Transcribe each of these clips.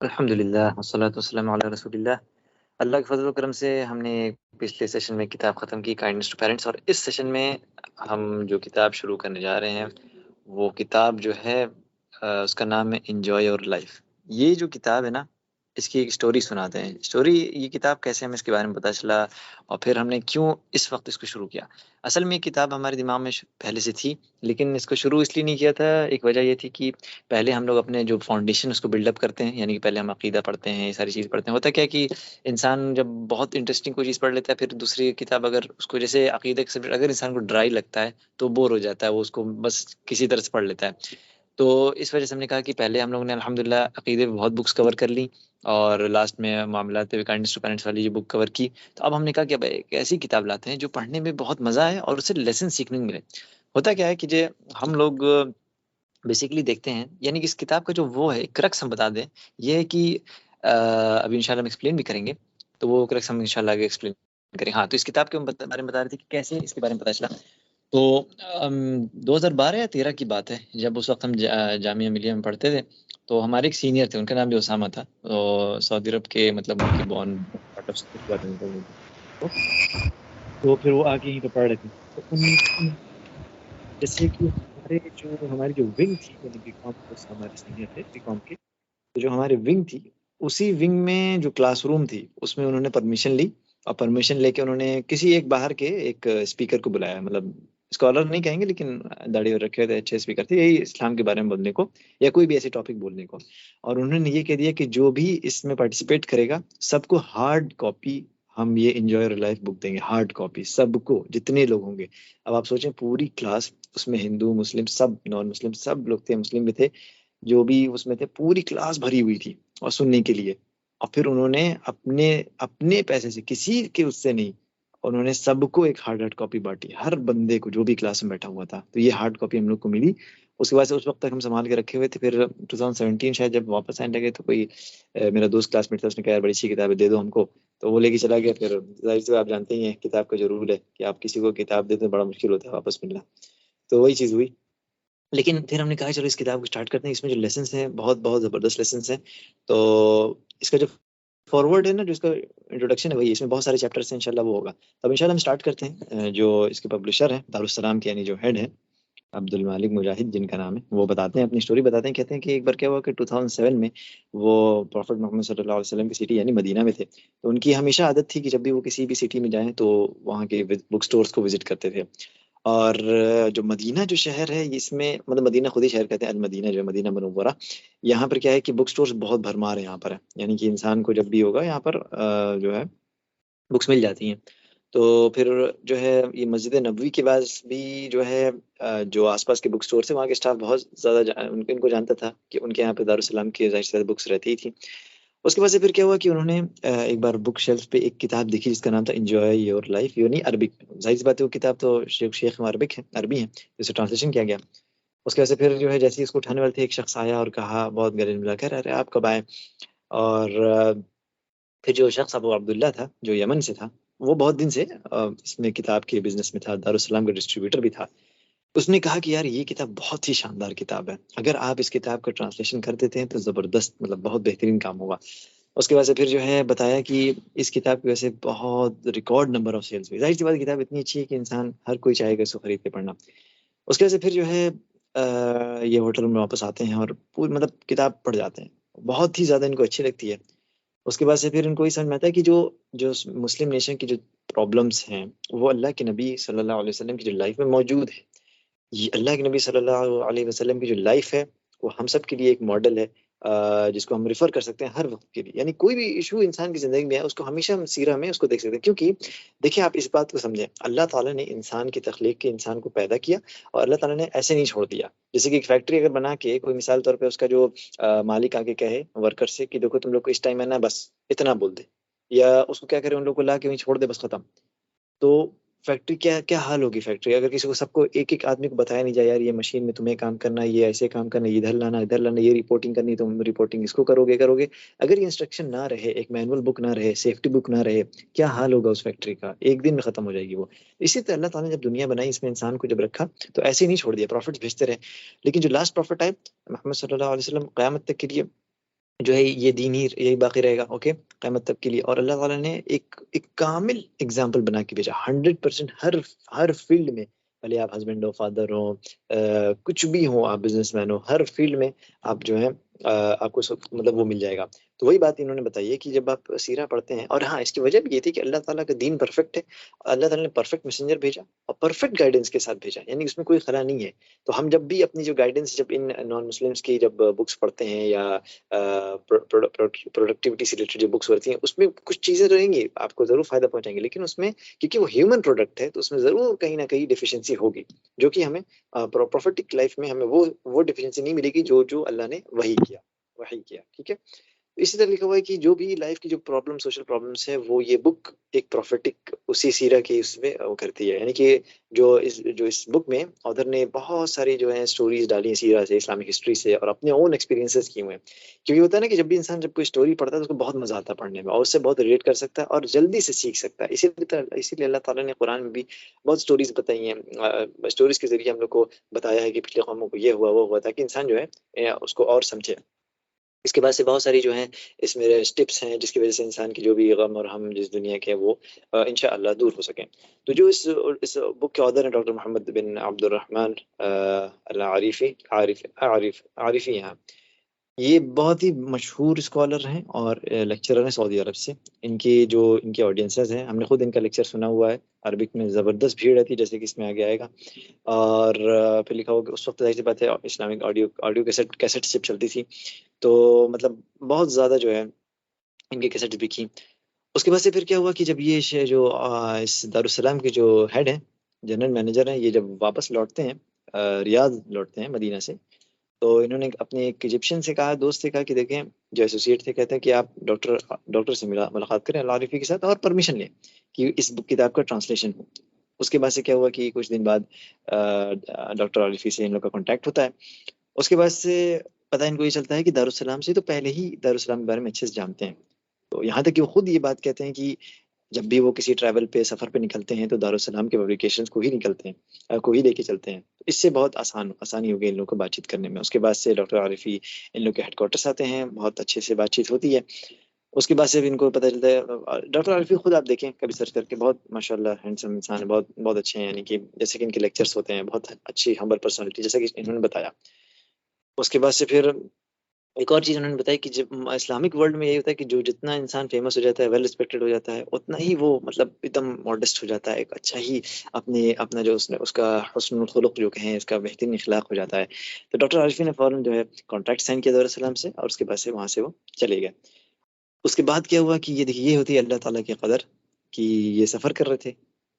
अल्हम्दुलिल्लाह वस्सलातु वस्सलामु अला रसूलिल्लाह। अल्लाह के फज़ल व करम से हमने पिछले सेशन में किताब ख़त्म की काइंडनेस टू पेरेंट्स, और इस सेशन में हम जो किताब शुरू करने जा रहे हैं वो किताब जो है उसका नाम है एन्जॉय योर लाइफ। ये जो किताब है ना, इसकी एक स्टोरी सुनाते हैं। स्टोरी, ये किताब कैसे हमें इसके बारे में पता चला और फिर हमने क्यों इस वक्त इसको शुरू किया। असल में ये किताब हमारे दिमाग में पहले से थी, लेकिन इसको शुरू इसलिए नहीं किया था। एक वजह ये थी कि पहले हम लोग अपने जो फाउंडेशन उसको बिल्डअप करते हैं, यानी कि पहले हम अकीदा पढ़ते हैं, ये सारी चीज़ पढ़ते हैं। होता क्या है कि इंसान जब बहुत इंटरेस्टिंग कोई चीज़ पढ़ लेता है, फिर दूसरी किताब अगर उसको, जैसे अकीदे का सब्जेक्ट अगर इंसान को ड्राई लगता है तो बोर हो जाता है, वो उसको बस किसी तरह से पढ़ लेता है। तो इस वजह से हमने कहा कि पहले हम लोगों ने अल्हम्दुलिल्लाह अकीदे पे बहुत बुक्स कवर कर ली, और लास्ट में मामलात पे काइंडनेस टू पेरेंट्स वाली जो बुक कवर की। तो अब हमने कहा कि अब एक ऐसी किताब लाते हैं जो पढ़ने में बहुत मज़ा आए और उससे लेसन सीखने को मिले। होता क्या है कि जे हम लोग बेसिकली देखते हैं, यानी कि इस किताब का जो वो है क्रक्स हम बता दें, ये है कि अभी इंशाल्लाह हम एक्सप्लेन भी करेंगे, तो वो क्रक्स हम इंशाल्लाह आगे एक्सप्लेन करेंगे। हाँ, तो इस किताब के बारे में बता रहे थे कि कैसे इसके बारे में पता चला। तो 2012 या 13 की बात है, जब उस वक्त हम जामिया मिलिया में पढ़ते थे। तो हमारे एक सीनियर थे, उनका नाम भी उसामा था। तो सऊदी अरब के, मतलब उनकी बॉर्न पार्ट ऑफ हुआ था तो फिर वो आके यहीं पे पढ़ रहे थे। तो जैसे कि हमारी जो विंग थी, यानी बीकॉम के हमारे सीनियर थे बीकॉम के, तो जो हमारी विंग थी, उसी विंग में जो क्लासरूम थी उसमें उन्होंने परमिशन ली, और परमिशन लेके उन्होंने किसी एक बाहर के एक स्पीकर को बुलाया। मतलब स्कॉलर नहीं कहेंगे, लेकिन दाढ़ी रखे हुए थे, अच्छे स्पीकर थे, यही इस्लाम के बारे में बोलने को या कोई भी ऐसे टॉपिक बोलने को। और उन्होंने ये कह दिया कि जो भी इसमें पार्टिसिपेट करेगा सबको हार्ड कॉपी हम ये एंजॉय योर लाइफ बुक देंगे, हार्ड कॉपी सबको, जितने लोग होंगे। अब आप सोचें, पूरी क्लास, उसमें हिंदू मुस्लिम सब, नॉन मुस्लिम सब लोग थे, मुस्लिम भी थे, जो भी उसमें थे, पूरी क्लास भरी हुई थी और सुनने के लिए। और फिर उन्होंने अपने अपने पैसे से, किसी के उससे नहीं, उन्होंने सबको एक हार्ड हार्ड कॉपी बांटी, हर बंदे को जो भी क्लास में बैठा हुआ था। तो ये हार्ड कॉपी हम लोग को मिली। उसके बाद से उस वक्त तक हम संभाल के रखे हुए थे। फिर 2017 शायद जब वापस आने लगे, तो कोई मेरा दोस्त क्लासमेट था, उसने कहा यार बड़ी अच्छी किताब है, दे दो हमको। तो वो लेके चला गया। फिर जाहिर सी बात, आप जानते ही हैं किताब का जो रूल है कि आप किसी को किताब देते हैं बड़ा मुश्किल होता है वापस मिलना। तो वही चीज़ हुई। लेकिन फिर हमने कहा चलो इस किताब को स्टार्ट करते हैं, इसमें जो लेसन्स हैं बहुत बहुत ज़बरदस्त लेसन्स हैं। तो इसका जो फॉरवर्ड है ना, जो इसका इंट्रोडक्शन है, वही इसमें बहुत सारे चैप्टर्स हैं, इंशाल्लाह वो होगा। तो अब इंशाल्लाह हम स्टार्ट करते हैं। जो इसके पब्लिशर हैं दारुस्सलाम के, यानी जो हेड है अब्दुल मालिक मुजाहिद जिनका नाम है, वो बताते हैं, अपनी स्टोरी बताते हैं। कहते हैं कि एक बार क्या हुआ कि 2007 में वो प्रॉफेट मोहम्मद सल्लल्लाहु अलैहि वसल्लम की सिटी यानी मदीना में थे। तो उनकी हमेशा आदत थी कि जब भी वो किसी भी सिटी में जाएं तो वहाँ के बुक स्टोर्स को विजिट करते थे। और जो मदीना जो शहर है, इसमें मतलब मदीना खुद ही शहर कहते हैं, अल मदीना जो है, मदीना मनव्वरा। यहाँ पर क्या है कि बुक स्टोर्स बहुत भरमार है यहाँ पर है, यानी कि इंसान को जब भी होगा यहाँ पर जो है बुक्स मिल जाती हैं। तो फिर जो है ये मस्जिद नबवी के पास भी जो है जो आसपास के बुक स्टोर से, वहाँ के स्टाफ बहुत ज़्यादा उनको इनको जानता था कि उनके यहाँ पे दारुसलाम की जाहिर सी बात बुक्स रहती ही थी। उसके बाद से फिर क्या हुआ कि उन्होंने एक बार बुक शेल्फ पे एक किताब देखी जिसका नाम था एंजॉय योर लाइफ, यानी अरबिक। जाहिर सी बात है वो किताब तो शेख शेख में अरबिक है, अरबी है, जिसे ट्रांसलेशन किया गया। उसके बाद से फिर जो है जैसे ही इसको उठाने वाले थे, एक शख्स आया और कहा बहुत गले मिला कर, अरे आप कब आए। और फिर जो शख्स अबू अब्दुल्ला था जो यमन से था, वो बहुत दिन से इसमें किताब के बिजनेस में था, दारुसलाम का डिस्ट्रीब्यूटर भी था। उसने कहा कि यार ये किताब बहुत ही शानदार किताब है, अगर आप इस किताब का ट्रांसलेशन कर देते हैं तो ज़बरदस्त, मतलब बहुत बेहतरीन काम होगा। उसके बाद से फिर जो है बताया कि इस किताब की वजह से बहुत रिकॉर्ड नंबर ऑफ सेल्स हुई। जाहिर सी बात, किताब इतनी अच्छी है कि इंसान हर कोई चाहेगा इसको खरीद के पढ़ना। उसके बाद से फिर जो है ये होटल में वापस आते हैं और पूरी मतलब किताब पढ़ जाते हैं, बहुत ही ज़्यादा इनको अच्छी लगती है। उसके बाद से फिर इनको ये समझ में आता है कि जो जो मुस्लिम नेशन की जो प्रॉब्लम्स हैं, वो अल्लाह के नबी सल्लल्लाहु अलैहि वसल्लम की जो लाइफ में मौजूद है। ये अल्लाह के नबी सल्लल्लाहु अलैहि वसल्लम की जो लाइफ है, वो हम सब के लिए एक मॉडल है, जिसको हम रिफर कर सकते हैं हर वक्त के लिए। यानी कोई भी इशू इंसान की जिंदगी में है, उसको हमेशा हम सीरा में उसको देख सकते हैं। क्योंकि देखिए, आप इस बात को समझें, अल्लाह ताला ने इंसान की तख्लीक के, इंसान को पैदा किया, और अल्लाह ताला ने ऐसे नहीं छोड़ दिया। जैसे कि एक फैक्ट्री अगर बना के कोई मिसाल तौर पे उसका जो मालिक आके कहे वर्कर से कि देखो तुम लोग को इस टाइम है ना, बस इतना बोल दे, या उसको क्या करे, उन लोग को ला के वहीं छोड़ दे, बस खत्म। तो फैक्ट्री क्या क्या हाल होगी फैक्ट्री, अगर किसी को, सबको एक एक आदमी को बताया नहीं जाए यार ये मशीन में तुम्हें काम करना है, ये ऐसे काम करना है, इधर लाना, ये रिपोर्टिंग करनी, तुम रिपोर्टिंग इसको करोगे करोगे। अगर ये इंस्ट्रक्शन ना रहे, एक मैनुअल बुक ना रहे, सेफ्टी बुक ना रहे, क्या हाल होगा उस फैक्ट्री का, एक दिन में खत्म हो जाएगी वो। इसी तरह अल्लाह ताला ने जब दुनिया बनाई, इसमें इंसान को जब रखा, तो ऐसे ही नहीं छोड़ दिया, प्रॉफिट्स भेजते रहे। लेकिन जो लास्ट प्रॉफिट आए मोहम्मद सल्लल्लाहु अलैहि वसल्लम, क़यामत तक के लिए जो है ये दीन ही यही बाकी रहेगा, ओके, क़यामत तक के लिए। और अल्लाह ताला ने एक कामिल एग्जाम्पल बना के भेजा 100%। हर फील्ड में, भले आप हस्बैंड हो, फादर हो, कुछ भी हो, आप बिजनेसमैन हो, हर फील्ड में आप जो है आपको मतलब वो मिल जाएगा। तो वही बात इन्होंने बताई है कि जब आप सीरा पढ़ते हैं, और हाँ, इसकी वजह भी ये थी कि अल्लाह ताला का दीन परफेक्ट है, अल्लाह ताला ने परफेक्ट मैसेंजर भेजा और परफेक्ट गाइडेंस के साथ भेजा, यानी उसमें कोई खला नहीं है। तो हम जब भी अपनी जो गाइडेंस, जब इन नॉन मुस्लिम्स की जब बुक्स पढ़ते हैं या प्रोडक्टिविटी से रिलेटेड जो बुक्स होती हैं, उसमें कुछ चीज़ें रहेंगी आपको ज़रूर फ़ायदा पहुँचाएँगी, लेकिन उसमें क्योंकि वो ह्यूमन प्रोडक्ट है, तो उसमें ज़रूर कहीं न कहीं डेफिशिएंसी होगी, जो कि हमें प्रोफेटिक लाइफ़ में हमें वो डेफिशिएंसी नहीं मिलेगी जो अल्लाह ने वही किया, ठीक है? इसी तरह लिखा हुआ है कि जो भी लाइफ की जो प्रॉब्लम, सोशल प्रॉब्लम्स है, वो ये बुक एक प्रोफेटिक उसी सीरा के उसमें वो करती है, यानी कि जो इस बुक में ऑथर ने बहुत सारी जो है स्टोरीज डाली हैं सीरा से, इस्लामिक हिस्ट्री से, और अपने ओन एक्सपीरियंसेस किए हुए हैं। क्योंकि होता है ना कि जब भी इंसान जब कोई स्टोरी पढ़ता है तो उसको बहुत मजा आता है पढ़ने में, और उससे बहुत रिलेट कर सकता है और जल्दी से सीख सकता है। इसीलिए अल्लाह ताला ने कुरान में भी बहुत स्टोरीज बताई हैं, स्टोरीज के जरिए हम लोग को बताया है कि पिछले कौमों को ये हुआ वो हुआ, ताकि इंसान जो है उसको और समझे। इसके बाद से बहुत सारी जो हैं इसमें टिप्स हैं, जिसकी वज़ह से इंसान की जो भी गम और हम जिस दुनिया के हैं वो इंशाअल्लाह दूर हो सकें। तो जो इस बुक के ऑथर हैं डॉक्टर मोहम्मद बिन अब्दुर्रहमान अल आरिफ़ी, आरिफ़ी हैं। ये बहुत ही मशहूर स्कॉलर हैं और लेक्चरर हैं सऊदी अरब से। इनकी ऑडियंसेस हैं, हमने खुद इनका लेक्चर सुना हुआ है। अरबिक में ज़बरदस्त भीड़ रहती है, जैसे कि इसमें आगे आएगा। और फिर लिखा होगा कि उस वक़्त ज़ाहिर-सी बात है इस्लामिक ऑडियो ऑडियो कैसेट जब चलती थी, तो मतलब बहुत ज़्यादा जो है इनकी कैसेट्स बिकी। उसके बाद से फिर क्या हुआ कि जब ये इस दारुस्सलाम के जो हेड हैं, जनरल मैनेजर हैं, ये जब वापस लौटते हैं, रियाद लौटते हैं मदीना से, तो इन्होंने अपने एक इजिप्शियन से कहा, दोस्त से कहा कि देखें, जो एसोसिएट थे, कहते हैं कि आप डॉक्टर से मुलाकात करें अल-आरिफ़ी के साथ, और परमिशन लें कि इस बुक किताब का ट्रांसलेशन हो। उसके बाद से क्या हुआ कि कुछ दिन बाद डॉक्टर आरिफ़ी से इन लोग का कॉन्टैक्ट होता है। उसके बाद से पता इनको ये चलता है कि दारुस्सलाम से तो पहले ही दारुस्सलाम के बारे में अच्छे से जानते हैं। तो यहाँ तक कि वो खुद ये बात कहते हैं कि जब भी वो किसी ट्रैवल पे, सफ़र पे निकलते हैं, तो दारुस्सलाम के पब्लिकेशंस को ही निकलते हैं, को ही लेके चलते हैं। तो इससे बहुत आसानी हो गई इन लोगों को बातचीत करने में। उसके बाद से डॉक्टर आरिफ़ी इन लोग के हेडक्वार्टर्स आते हैं, बहुत अच्छे से बातचीत होती है। उसके बाद से भी इनको पता चलता है, डॉक्टर आरिफ़ी खुद आप देखें कभी सर्च करके, बहुत माशाल्लाह हैंडसम इंसान है, बहुत बहुत अच्छे हैं, यानी कि जैसे कि इनके लेक्चर्स होते हैं, बहुत अच्छी हम्बल पर्सनैलिटी, जैसा कि इन्होंने बताया। उसके बाद से फिर एक और चीज़ उन्होंने बताई कि जब इस्लामिक वर्ल्ड में यही होता है कि जो जितना इंसान फेमस हो जाता है, वेल रिस्पेक्टेड हो जाता है, उतना ही वो मतलब एकदम मॉडेस्ट हो जाता है, एक अच्छा ही अपना जो उसने उसका हुस्नुल खुलुक जो कहें, इसका बेहतरीन इखलाक हो जाता है। तो डॉक्टर आरिफ़ी ने फ़ौरन जो है कॉन्ट्रैक्ट साइन किया दारुस्सलाम से, और उसके बाद से वहाँ से वो चले गए। उसके बाद क्या हुआ कि ये देखिए, ये होती है अल्लाह ताला की क़दर कि ये सफ़र कर रहे थे,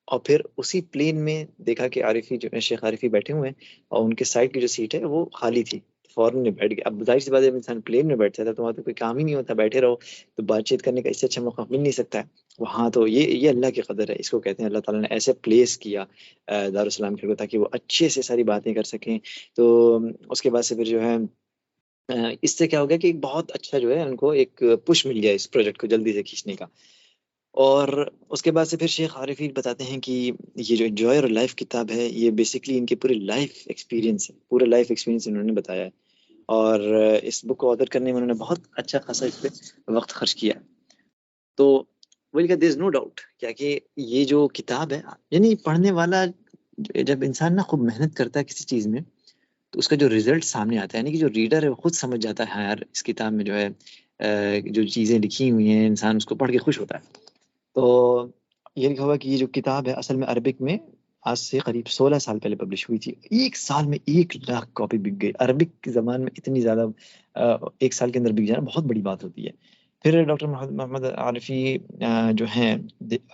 और फिर उसी प्लेन में देखा कि आरिफ़ी जो है, शेख आरिफ़ी बैठे हुए हैं, और उनके साइड की जो सीट है वो खाली थी। फ़ौरन ये बैठ गए। अब ज़ाहिर-सी बात है, जब इंसान प्लेन में बैठ जाता है तो वहाँ तो कोई काम ही नहीं होता, बैठे रहो, तो बातचीत करने का इससे अच्छा मौका मिल नहीं सकता है। वहाँ तो ये अल्लाह की क़दर है, इसको कहते हैं अल्लाह ताला ने ऐसे प्लेस किया दारुस्सलाम को, ताकि वो अच्छे से सारी बातें कर सकें। तो उसके बाद से फिर जो है इससे क्या हो गया कि एक बहुत अच्छा जो है उनको एक पुश मिल गया इस प्रोजेक्ट को जल्दी से खींचने का। और उसके बाद से फिर शेख आरिफ़ी बताते हैं कि ये जो एन्जॉय योर लाइफ़ किताब है, ये बेसिकली इनकी पूरी लाइफ़ एक्सपीरियंस है, पूरा लाइफ़ एक्सपीरियंस इन्होंने बताया है। और इस बुक को ऑथर करने में उन्होंने बहुत अच्छा खासा इस पे वक़्त खर्च किया है। तो वही कहा, देयर इज़ नो डाउट क्या कि ये जो किताब है, यानी पढ़ने वाला जब इंसान ना खूब मेहनत करता है किसी चीज़ में, तो उसका जो रिज़ल्ट सामने आता है, यानी कि जो रीडर है वो खुद समझ जाता है, हाँ यार, इस किताब में जो है जो चीज़ें लिखी हुई हैं, इंसान उसको पढ़ के खुश होता है। तो ये लिखा हुआ है कि ये जो किताब है असल में अरबिक में आज से करीब 16 साल पहले पब्लिश हुई थी। 1 साल में 1 लाख कॉपी बिक गई। अरबिक के ज़बान में इतनी ज़्यादा 1 साल के अंदर बिक जाना बहुत बड़ी बात होती है। फिर डॉक्टर मोहम्मद आरिफ़ी जो हैं,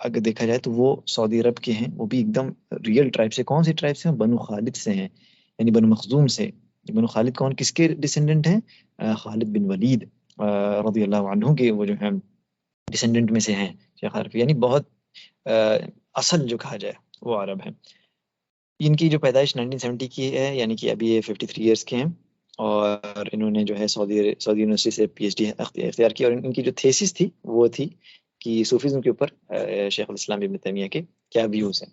अगर देखा जाए तो वो सऊदी अरब के हैं, वो भी एकदम रियल ट्राइब से। कौन-सी ट्राइब से हैं? बनु खालिद से हैं, यानी बनु मखज़ूम से। बनु खालिद कौन किसके डिसेंडेंट हैं? खालिद बिन वलीद रज़ियल्लाहु अन्हु के वो जो हैं डिसेंडेंट में से हैं शेख आरिफ़ी, यानी बहुत अ, असल जो कहा जाए वो अरब हैं। इनकी जो पैदाइश 1970 की है, यानी कि अभी ये 53 इयर्स के हैं, और इन्होंने जो है सऊदी यूनिवर्सिटी से पीएचडी इख्तियार की, और इनकी जो थीसिस थी वो थी कि सूफीज़्म के ऊपर शेख उल इस्लाम इब्न तैमिया के क्या व्यूज़ हैं।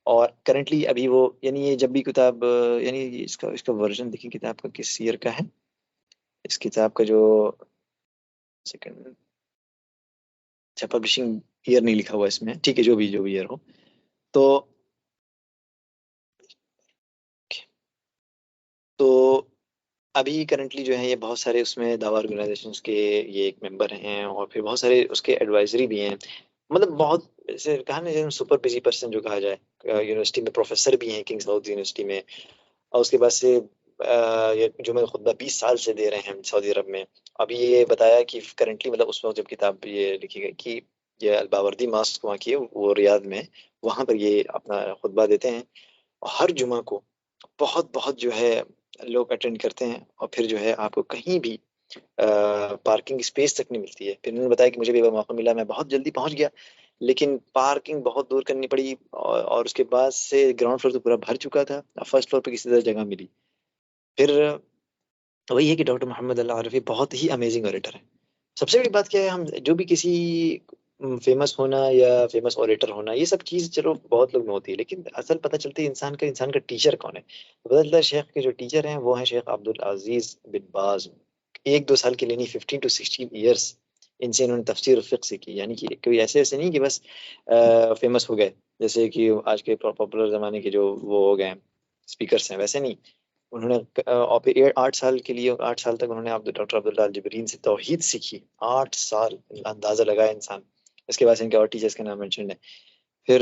और करंटली अभी वो, यानी ये जब भी किताब यानी इसका इसका वर्ज़न देखिए किताब का किस ईयर का है। इस किताब का जो सेकंड, अच्छा पब्लिशिंग ईयर नहीं लिखा हुआ इसमें, ठीक है, जो भी ईयर हो। तो अभी करंटली जो है ये बहुत सारे उसमें दावा ऑर्गेनाइजेशंस के ये एक मेंबर हैं, और फिर बहुत सारे उसके एडवाइजरी भी हैं। मतलब बहुत ऐसे कहा ना, जैसे सुपर बिजी पर्सन जो कहा जाए। यूनिवर्सिटी में प्रोफेसर भी हैं किंग्स साउथ यूनिवर्सिटी में, और उसके बाद से ये जो मैं खुतबा 20 साल से दे रहे हैं सऊदी अरब में। अभी ये बताया कि करंटली, मतलब उस वक्त जब किताब ये लिखी गई कि ये अलबावर्दी मास्क वहाँ की है, वो रियाद में, वहाँ पर ये अपना खुतबा देते हैं, और हर जुमा को बहुत बहुत जो है लोग अटेंड करते हैं, और फिर जो है आपको कहीं भी पार्किंग स्पेस तक नहीं मिलती है। फिर उन्होंने बताया कि मुझे भी मौका मिला, मैं बहुत जल्दी पहुंच गया, लेकिन पार्किंग बहुत दूर करनी पड़ी, और उसके बाद से ग्राउंड फ्लोर तो पूरा भर चुका था, फर्स्ट फ्लोर पे किसी तरह जगह मिली। फिर वही है कि डॉक्टर मोहम्मद अल आरफी बहुत ही अमेजिंग ऑरेटर है। सबसे बड़ी बात क्या है, हम जो भी किसी फेमस होना या फेमस ऑरेटर होना, ये सब चीज चलो बहुत लोग में होती है, लेकिन असल पता चलती है इंसान का टीचर कौन है। तो पता चलता है शेख के जो टीचर हैं वो हैं शेख अब्दुल अजीज बिन बाज। 1-2 साल के लिए नहीं, 15 to 16 ईयर्स इनसे इन्होंने तफसीर और फिक्र सीखी। यानी कि कोई ऐसे ऐसे नहीं कि बस फेमस हो गए, जैसे कि आज के पॉपुलर जमाने के जो वो हो गए स्पीकर्स हैं, वैसे नहीं। उन्होंने और फिर 8 साल के लिए, 8 साल तक उन्होंने डॉक्टर अब्दुल्ला अल जबरीन से तौहीद सीखी। 8 साल, अंदाजा लगाया इंसान। इसके बाद से इनके और टीचर्स के नाम मेंशन है। फिर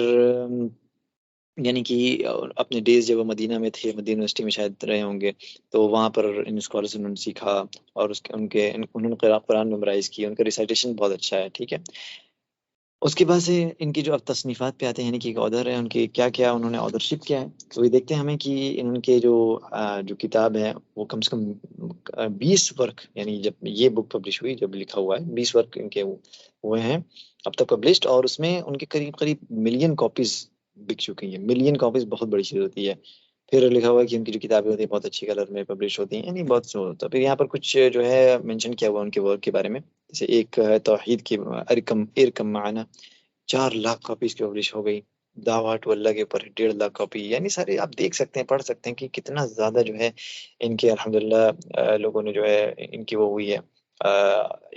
यानी कि अपने डेज जब वो मदीना में थे, मदीना यूनिवर्सिटी में शायद रहे होंगे, तो वहाँ पर इन स्कॉलर से उन्होंने सीखा, और उसके उन्होंने कुरान मेमोराइज की, उनका रिसाइटेशन बहुत अच्छा है, ठीक है। उसके बाद से इनकी जो अब तसनीफात पे आते हैं, यानी कि एक ऑथर है, उनकी क्या क्या उन्होंने ऑथरशिप किया है, तो ये देखते हैं हमें कि इनके जो किताब है वो कम से कम 20 वर्क, यानी जब ये बुक पब्लिश हुई, जब लिखा हुआ है 20 वर्क इनके हुए हैं अब तक पब्लिश्ड, और उसमें उनके करीब करीब मिलियन कॉपीज बिक चुकी हैं। मिलियन कॉपीज बहुत बड़ी चीज़ होती है। फिर लिखा हुआ है कि उनकी जो किताबें होती हैं बहुत अच्छी कलर में पब्लिश होती हैं, यानी बहुत सो होता है। फिर यहाँ पर कुछ जो है मेंशन किया हुआ उनके वर्क के बारे में, जैसे एक है तौहीद की इरकम इरकम माना, 4 लाख कॉपी इसकी पब्लिश हो गई। दावा टू अल्लाह के ऊपर 1.5 लाख कॉपी, यानी सारे आप देख सकते हैं, पढ़ सकते हैं कि कितना ज्यादा जो है इनके अल्हम्दुलिल्लाह लोगों ने जो है इनकी वो हुई है।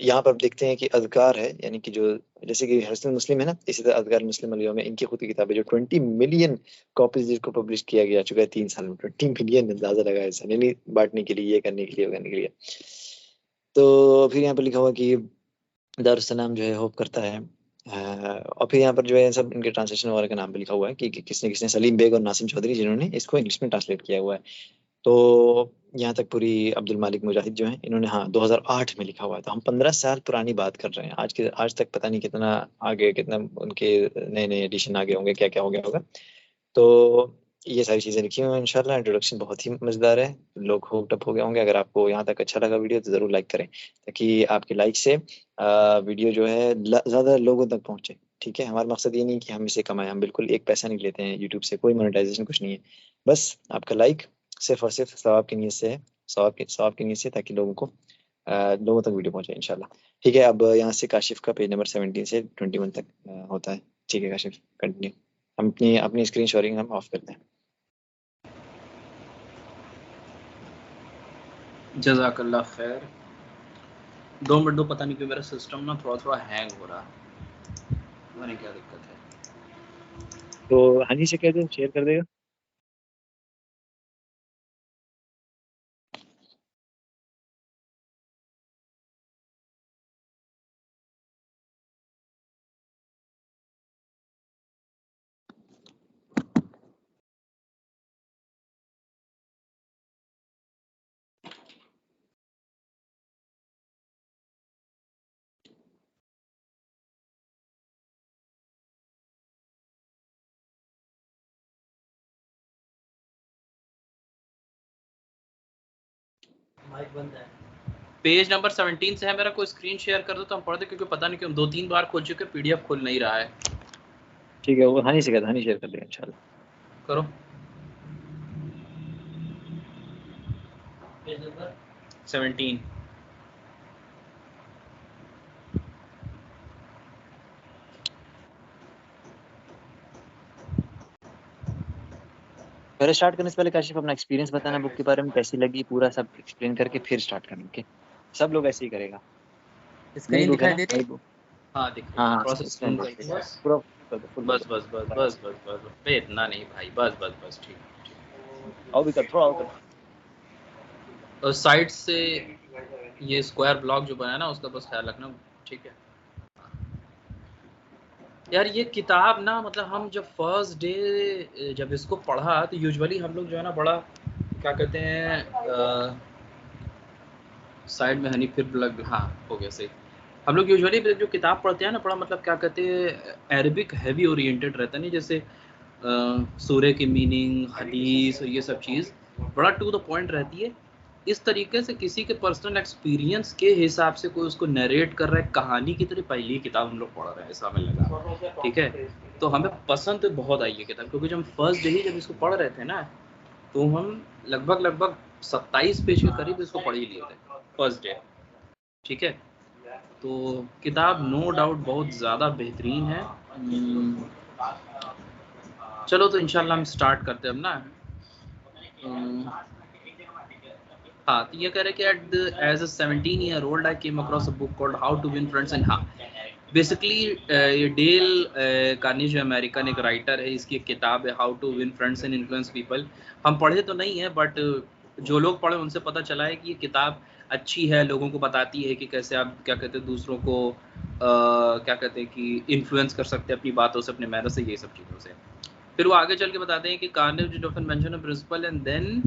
यहाँ पर देखते हैं कि अज़कार है, यानी कि जो जैसे कि हसन मुस्लिम है ना, इसी तरह अज़कार मुस्लिम अल-यौम में इनकी खुद की किताब है, जो 20 मिलियन कॉपीज जिसको पब्लिश किया गया चुका है 3 साल में। 20 मिलियन, अंदाजा लगा है सर, यानी बांटने के लिए, ये करने के लिए, वो करने के लिए। तो फिर यहाँ पर लिखा हुआ कि दारुस्सलाम जो है होप करता है, और फिर यहाँ पर जो है सब इनके ट्रांसलेशन वगैरह का नाम भी लिखा हुआ है कि किसने किसने, सलीम बेग और नासिम चौधरी, जिन्होंने इसको इंग्लिश में ट्रांसलेट किया हुआ है। तो यहाँ तक पूरी अब्दुल मालिक मुजाहिद जो है, इन्होंने हाँ 2008 में लिखा हुआ है। तो हम 15 साल पुरानी बात कर रहे हैं, आज तक पता नहीं कितना आगे, कितना उनके नए नए एडिशन आगे होंगे, क्या क्या हो गया होगा। तो ये सारी चीज़ें लिखी हुई हैं इंशाल्लाह। इंट्रोडक्शन बहुत ही मज़ेदार है, लोग हुक्ड अप हो गए होंगे। अगर आपको यहाँ तक अच्छा लगा वीडियो तो ज़रूर लाइक करें, ताकि आपके लाइक से वीडियो जो है ज़्यादा लोगों तक पहुँचे। ठीक है, हमारा मकसद ये नहीं कि हम इसे कमाएं, हम बिल्कुल एक पैसा नहीं लेते हैं यूट्यूब से, कोई मोनेटाइजेशन कुछ नहीं है। बस आपका लाइक सिर्फ और सिर्फ सवाब की नीयत से है, सवाब की नीयत से, ताकि लोगों तक वीडियो पहुंचे इंशाल्लाह। ठीक है, अब यहाँ से काशिफ का पेज नंबर 17 से 21 तक होता है। ठीक है काशिफ, कंटिन्यू। हम अपनी अपनी स्क्रीन शेयरिंग हम ऑफ करते हैं। जज़ाकल्लाह खैर। 2 मिनट दो, पता नहीं क्यों मेरा सिस्टम ना थोड़ा थोड़ा हैंग हो रहा है, पता नहीं क्या दिक्कत है। तो हनी से कह दो, शेयर कर देगा। माइक बंद है। पेज नंबर 17 से है मेरा, कोई स्क्रीन शेयर कर दो तो हम पढ़ दे, क्योंकि पता नहीं क्यों 2-3 बार खोल चुके, पीडीएफ खुल नहीं रहा है। ठीक है, वो हनी से कहता, हनी शेयर कर देगा इंशाल्लाह। करो। Page number 17। पहले स्टार्ट करने से पहले काशिफ अपना एक्सपीरियंस बताना बुक के बारे में, कैसी लगी, पूरा सब एक्सप्लेन करके फिर स्टार्ट करना। ओके, सब लोग ऐसे ही करेगा। स्क्रीन दिखाई दे रही है? हाँ दिख रही है। हाँ प्रोसेस स्क्रीन कर दिख दो रही है। बस पूरा कर दो, full बस कर दो। बस बस बस बस बस बस बे इतना नहीं भाई, बस बस बस ठीक ठीक। और भी कर, थोड़ा और कर। और साइड से ये स्क्वायर ब्लॉक जो बनाया ना उसका बस ख्याल रखना, ठीक है यार। ये किताब ना मतलब हम जब फर्स्ट डे जब इसको पढ़ा तो यूजुअली हम लोग जो है ना बड़ा क्या कहते हैं, साइड में हनी फिर ब्लग, हाँ हो गया सही। हम लोग यूजुअली जो किताब पढ़ते हैं ना बड़ा मतलब क्या कहते हैं अरबिक हैवी ओरिएंटेड रहता है, नहीं जैसे सूर्य की मीनिंग, हदीस और ये सब चीज़ बड़ा टू द पॉइंट रहती है। इस तरीके से किसी के पर्सनल एक्सपीरियंस के हिसाब से कोई उसको नरेट कर रहा है कहानी की तरह, पहली किताब हम लोग पढ़ रहे हैं ऐसा हमें लगा, ठीक है। तो हमें पसंद तो बहुत आई ये किताब, क्योंकि जब हम फर्स्ट डे ही जब इसको पढ़ रहे थे ना तो हम लगभग 27 पेज के करीब इसको पढ़ ही लिए थे फर्स्ट डे, ठीक है। तो किताब नो डाउट बहुत ज़्यादा बेहतरीन है। चलो तो इंशाल्लाह हम स्टार्ट करते हैं अब ना। हाँ तो ये कह रहे कि as a 17 year old I came across a book called how to win friends and, हाँ बेसिकली ये डेल कार्नेगी अमेरिकन एक राइटर है, इसकी एक किताब है how to win friends and influence people. हम पढ़े तो नहीं है बट जो लोग पढ़े उनसे पता चला है कि ये किताब अच्छी है, लोगों को बताती है कि कैसे आप क्या कहते हैं दूसरों को क्या कहते हैं कि इन्फ्लुएंस कर सकते हैं अपनी बातों से, अपने मेहनत से, ये सब चीज़ों से। फिर वो आगे चल के बताते हैं कि Carnegie often mention a principle and then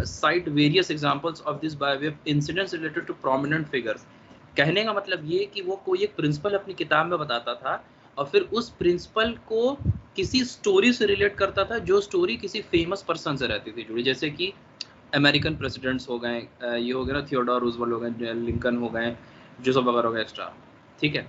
cite various examples of this by way of incidents related to prominent figures। कहने का मतलब ये कि वो कोई एक प्रिंसिपल अपनी किताब में बताता था और फिर उस प्रिंसिपल को किसी स्टोरी से रिलेट करता था, जो स्टोरी किसी फेमस पर्सन से रहती थी जुड़ी, जैसे कि अमेरिकन प्रेसिडेंट्स हो गए, ये हो गया ना थियोडोर रूजवेल्ट हो गए, लिंकन हो गए, जोसेफ वगैरह हो गए एक्स्ट्रा, ठीक है।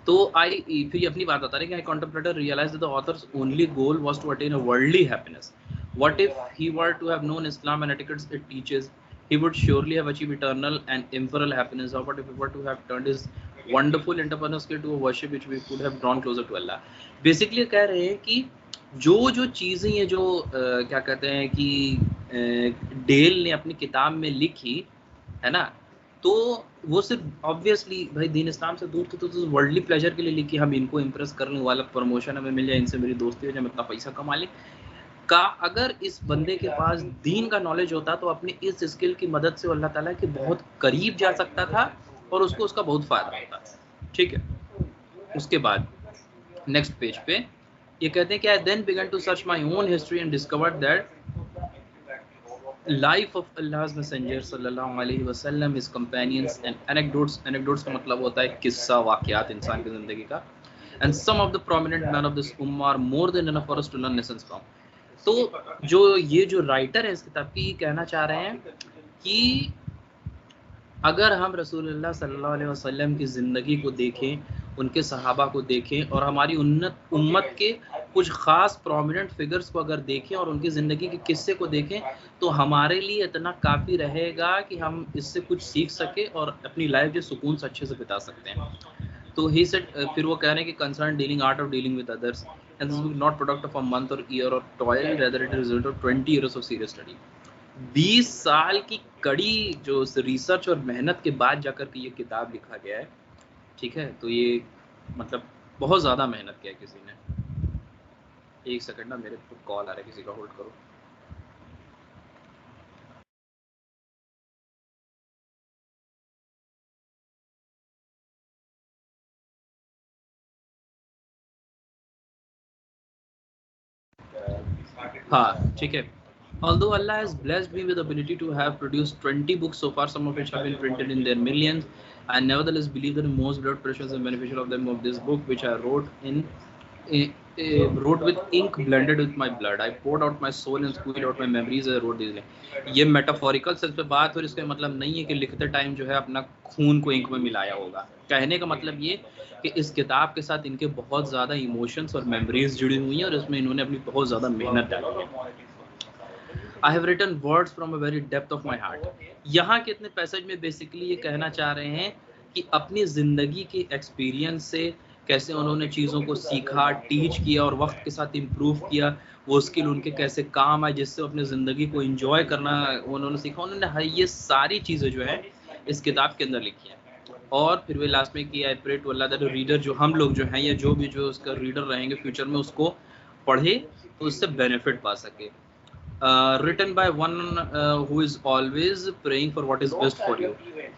तो फिर अपनी बात बता रहे कि I contemplated realize the author's only goal was to attain a worldly happiness. What if he were to have known Islam and etiquettes it teaches, he would surely have achieved eternal and impersonal happiness. Or what if he were to have turned his wonderful entrepreneurial skill to a worship which we could have drawn closer to Allah। Basically कह रहे हैं कि जो चीज़ें ये जो क्या कहते हैं कि डेल ने अपनी किताब में लिखी है ना, तो वो सिर्फ ऑब्वियसली भाई दीन इस्लाम से दूर थे तो वर्ल्डली प्लेजर के लिए लिखी, हम इनको इम्प्रेस करने वाला, प्रमोशन हमें मिल जाए, इनसे मेरी दोस्ती हो जाए, मैं इतना पैसा कमा ले का। अगर इस बंदे के पास दीन का नॉलेज होता तो अपने इस स्किल की मदद से अल्लाह ताला के बहुत करीब जा सकता था और उसको उसका बहुत फायदा होता, ठीक है। उसके बाद नेक्स्ट पेज पे ये कहते हैं कि I then began to search my own history and discovered that life of Allah's messenger सल्लल्लाहु अलैहि वसल्लम, हिज कंपेनियंस एंड एनेक्डोट्स का मतलब होता है किस्सा, वाकयात इंसान की जिंदगी का, and some of the prominent man of this ummah are more than enough for us to learn lessons from. तो जो राइटर है इस किताब की कहना चाह रहे हैं कि अगर हम रसूलुल्लाह सल्लल्लाहु अलैहि वसल्लम की ज़िंदगी को देखें, उनके सहाबा को देखें और हमारी उम्मत के कुछ ख़ास प्रोमिनेंट फिगर्स को अगर देखें और उनकी ज़िंदगी के किस्से को देखें तो हमारे लिए इतना काफ़ी रहेगा कि हम इससे कुछ सीख सके और अपनी लाइफ जो सुकून से अच्छे से बिता सकते हैं। तो ही सेड, फिर वो कह रहे हैं कि concern dealing art of dealing with others and this is not product of a month or year or toil, rather it is result of 20 years of serious study। 20 साल की कड़ी जो रिसर्च और मेहनत के बाद जाकर के ये किताब लिखा गया है, ठीक है। तो ये मतलब बहुत ज़्यादा मेहनत किया है किसी ने। एक सेकंड ना, मेरे को कॉल आ रहा है किसी का, होल्ड करो। हाँ ठीक है। Although Allah has blessed me with the ability to have produced 20 books so far, some of which have been printed in their millions, I nevertheless believe that the most beloved, precious and beneficial of them of this book, which I wrote with ink blended with my blood, I poured out my soul and squeezed out my memories as I wrote these। ये metaphorical sense पे बात और इसका मतलब नहीं है कि लिखते टाइम जो है अपना खून को इंक में मिलाया होगा। कहने का मतलब ये कि इस किताब के साथ इनके बहुत ज़्यादा इमोशंस और मेमोरीज जुड़ी हुई हैं और इसमें इन्होंने अपनी बहुत ज़्यादा मेहनत डाली है। I have written words from a very depth of my heart। यहाँ के इतने पैसेज में बेसिकली ये कहना चाह रहे हैं कि अपनी ज़िंदगी के एक्सपीरियंस से कैसे उन्होंने चीज़ों को सीखा, टीच किया और वक्त के साथ इम्प्रूव किया, वो स्किल उनके कैसे काम आए जिससे अपनी ज़िंदगी को एंजॉय करना उन्होंने सीखा। उन्होंने ये सारी चीज़ें जो है इस किताब के अंदर लिखी हैं। और फिर वे लास्ट में कि I pray to Allah that reader, जो हम लोग जो हैं या जो भी जो उसका रीडर रहेंगे फ्यूचर में, उसको पढ़े तो उससे बेनिफिट पा सके। Written by one who is always praying for what is best for you,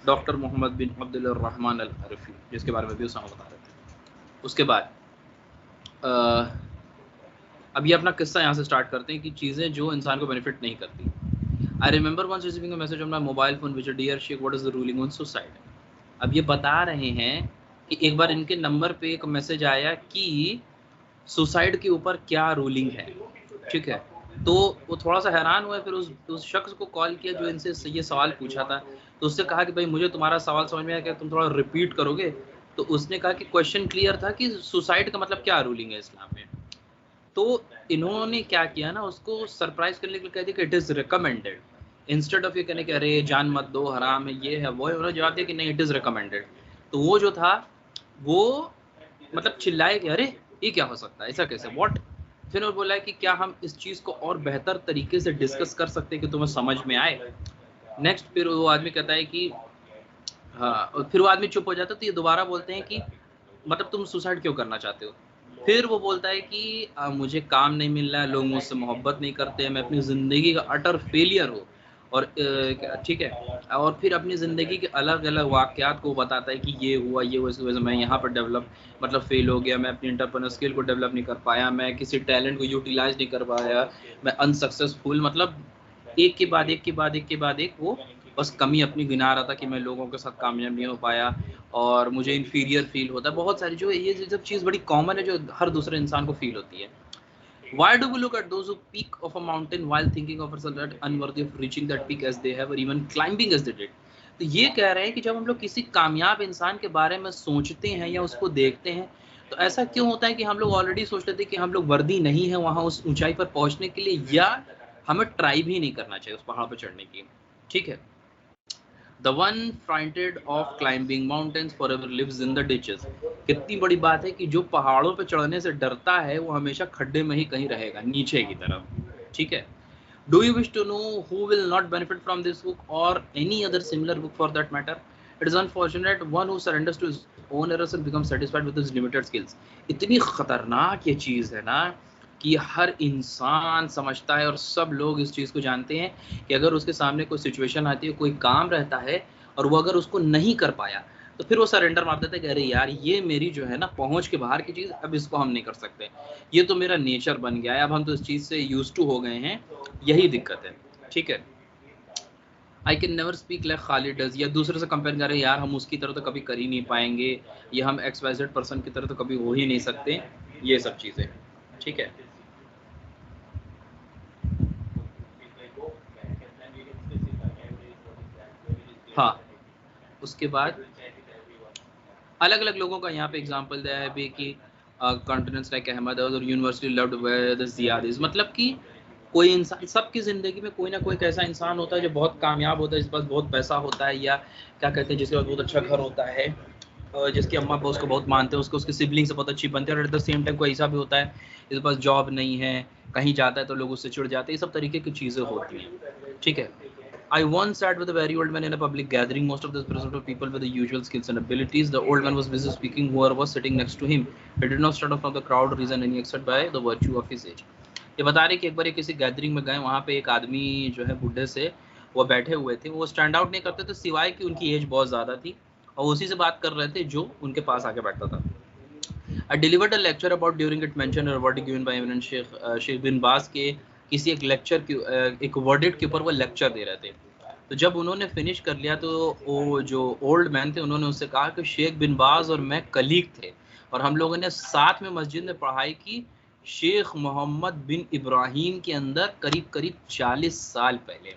doctor Muhammad bin Abdul Rahman al Arfi, जिसके बारे में भी उस बता रहे थे। उसके बाद अब ये अपना किस्सा यहाँ से स्टार्ट करते हैं कि चीज़ें जो इंसान को बेनिफिट नहीं करती। I remember once receiving a message on my mobile phone which dear sheikh what is the ruling on suicide. अब ये बता रहे हैं कि एक बार इनके नंबर पे एक मैसेज आया कि सुसाइड के ऊपर क्या रूलिंग है, ठीक है। तो वो थोड़ा सा हैरान हुआ, फिर उस शख्स को कॉल किया जो इनसे ये सवाल पूछा था। तो उससे कहा कि भाई मुझे तुम्हारा सवाल समझ में आया, क्या तुम थोड़ा रिपीट करोगे? तो उसने कहा कि क्वेश्चन क्लियर था कि सुसाइड का मतलब क्या रूलिंग है इस्लाम में। तो इन्होंने क्या किया ना, उसको सरप्राइज करने के लिए कह दिया कि it is recommended, instead of ये कहने कि अरे जान मत दो, हराम है, ये है वो है, उन्होंने जवाब दिया कि नहीं इट इज रिकमेंडेड। तो वो जो था वो मतलब चिल्लाए कि अरे ये क्या हो सकता है, ऐसा कैसे, व्हाट। फिर उन्होंने बोला कि क्या हम इस चीज को और बेहतर तरीके से डिस्कस कर सकते हैं कि तुम्हें समझ में आए। नेक्स्ट फिर वो आदमी कहता है कि हाँ, और फिर वो आदमी चुप हो जाता है। तो ये दोबारा बोलते हैं कि मतलब तुम सुसाइड क्यों करना चाहते हो? फिर वो बोलता है कि मुझे काम नहीं मिल रहा है, लोग मुझसे मोहब्बत नहीं करते, मैं अपनी ज़िंदगी का अटर फेलियर हूँ। और ठीक है, और फिर अपनी ज़िंदगी के अलग अलग वाक़यात को बताता है कि ये हुआ, ये हुआ, इसकी वजह से मैं यहाँ पर डेवलप मतलब फेल हो गया, मैं अपनी इंटरपर्सनल स्किल को डेवलप नहीं कर पाया, मैं किसी टैलेंट को यूटिलाइज नहीं कर पाया, मैं अनसक्सेसफुल, मतलब एक के बाद एक के बाद एक के बाद एक वो बस कमी अपनी गिना रहा था कि मैं लोगों के साथ कामयाब नहीं हो पाया और मुझे इन्फीरियर फील होता है। बहुत सारी जो ये सब चीज़ बड़ी कॉमन है जो हर दूसरे इंसान को फील होती है। Why do we look at those who peak of a mountain while thinking of ourselves that unworthy of reaching that peak as they have or even climbing as they did? तो ये कह रहे हैं कि जब हम लोग किसी कामयाब इंसान के बारे में सोचते हैं या उसको देखते हैं तो ऐसा क्यों होता है कि हम लोग ऑलरेडी सोच लेते हैं कि हम लोग वर्दी नहीं है वहाँ उस ऊंचाई पर पहुंचने के लिए, या हमें ट्राई भी नहीं करना चाहिए उस पहाड़ पर चढ़ने की, ठीक है। The one frightened of climbing mountains forever lives in the ditches। कितनी बड़ी बात है कि जो पहाड़ों पे चढ़ने से डरता है वो हमेशा खड्डे में ही कहीं रहेगा, नीचे की तरफ, ठीक है। Do you wish to know who will not benefit from this book or any other similar book for that matter? It is unfortunate one who surrenders to his own errors and becomes satisfied with his limited skills। इतनी खतरनाक ये चीज़ है ना कि हर इंसान समझता है और सब लोग इस चीज़ को जानते हैं कि अगर उसके सामने कोई सिचुएशन आती है, कोई काम रहता है और वो अगर उसको नहीं कर पाया तो फिर वो सरेंडर मार देता है कि अरे यार ये मेरी जो है ना पहुंच के बाहर की चीज़, अब इसको हम नहीं कर सकते, ये तो मेरा नेचर बन गया है, अब हम तो इस चीज़ से यूज टू हो गए हैं, यही दिक्कत है, ठीक है। I can never speak like Khalid does, या दूसरे से कंपेयर करें यार हम उसकी तरह तो कभी कर ही नहीं पाएंगे, या हम XYZ पर्सन की तरह तो कभी हो ही नहीं सकते, ये सब चीज़ें, ठीक है। हाँ, उसके बाद अलग अलग लोगों का यहाँ पे एग्जांपल दिया है भी कि कॉन्टिनेंट्स लाइक अहमद और यूनिवर्सिटी लव्ड बाय द ज़ियादीज़, मतलब कि कोई इंसान, सबकी ज़िंदगी में कोई ना कोई ऐसा इंसान होता है जो बहुत कामयाब होता है, जिसके पास बहुत पैसा होता है, या क्या कहते हैं जिसके पास बहुत अच्छा घर होता है, जिसके अम्मा पापा उसको बहुत मानते हैं, उसको उसके सिबलिंग से बहुत अच्छी बनती है। और एट द सेम टाइम कोई ऐसा भी होता है जिसके पास जॉब नहीं है, कहीं जाता है तो लोग उससे चिढ़ जाते हैं, ये सब तरीके की चीज़ें होती हैं, ठीक है। I once sat with a very old man in a public gathering. Most of this present were people with the usual skills and abilities. The old man was busy speaking. Whoever was sitting next to him, he did not stand out from the crowd reason any except by the virtue of his age. ये बता रहे कि एक बार किसी gathering में गए, वहाँ पे एक आदमी जो है बुढ़े से वो बैठे हुए थे, वो स्टैंड आउट नहीं करते थे सिवाय कि उनकी एज बहुत ज़्यादा थी, और उसी से बात कर रहे थे जो उनके पास आके बैठता था। I delivered a lecture about during it mentioned a verdict given by eminent Sheikh बिन बाज के किसी एक लेक्चर की एक वर्डिक्ट के ऊपर वो लेक्चर दे रहे थे। तो जब उन्होंने फिनिश कर लिया तो वो जो ओल्ड मैन थे उन्होंने उससे कहा कि शेख बिन बाज और मैं कलीग थे और हम लोगों ने साथ में मस्जिद में पढ़ाई की शेख मोहम्मद बिन इब्राहिम के अंदर करीब करीब 40 साल पहले।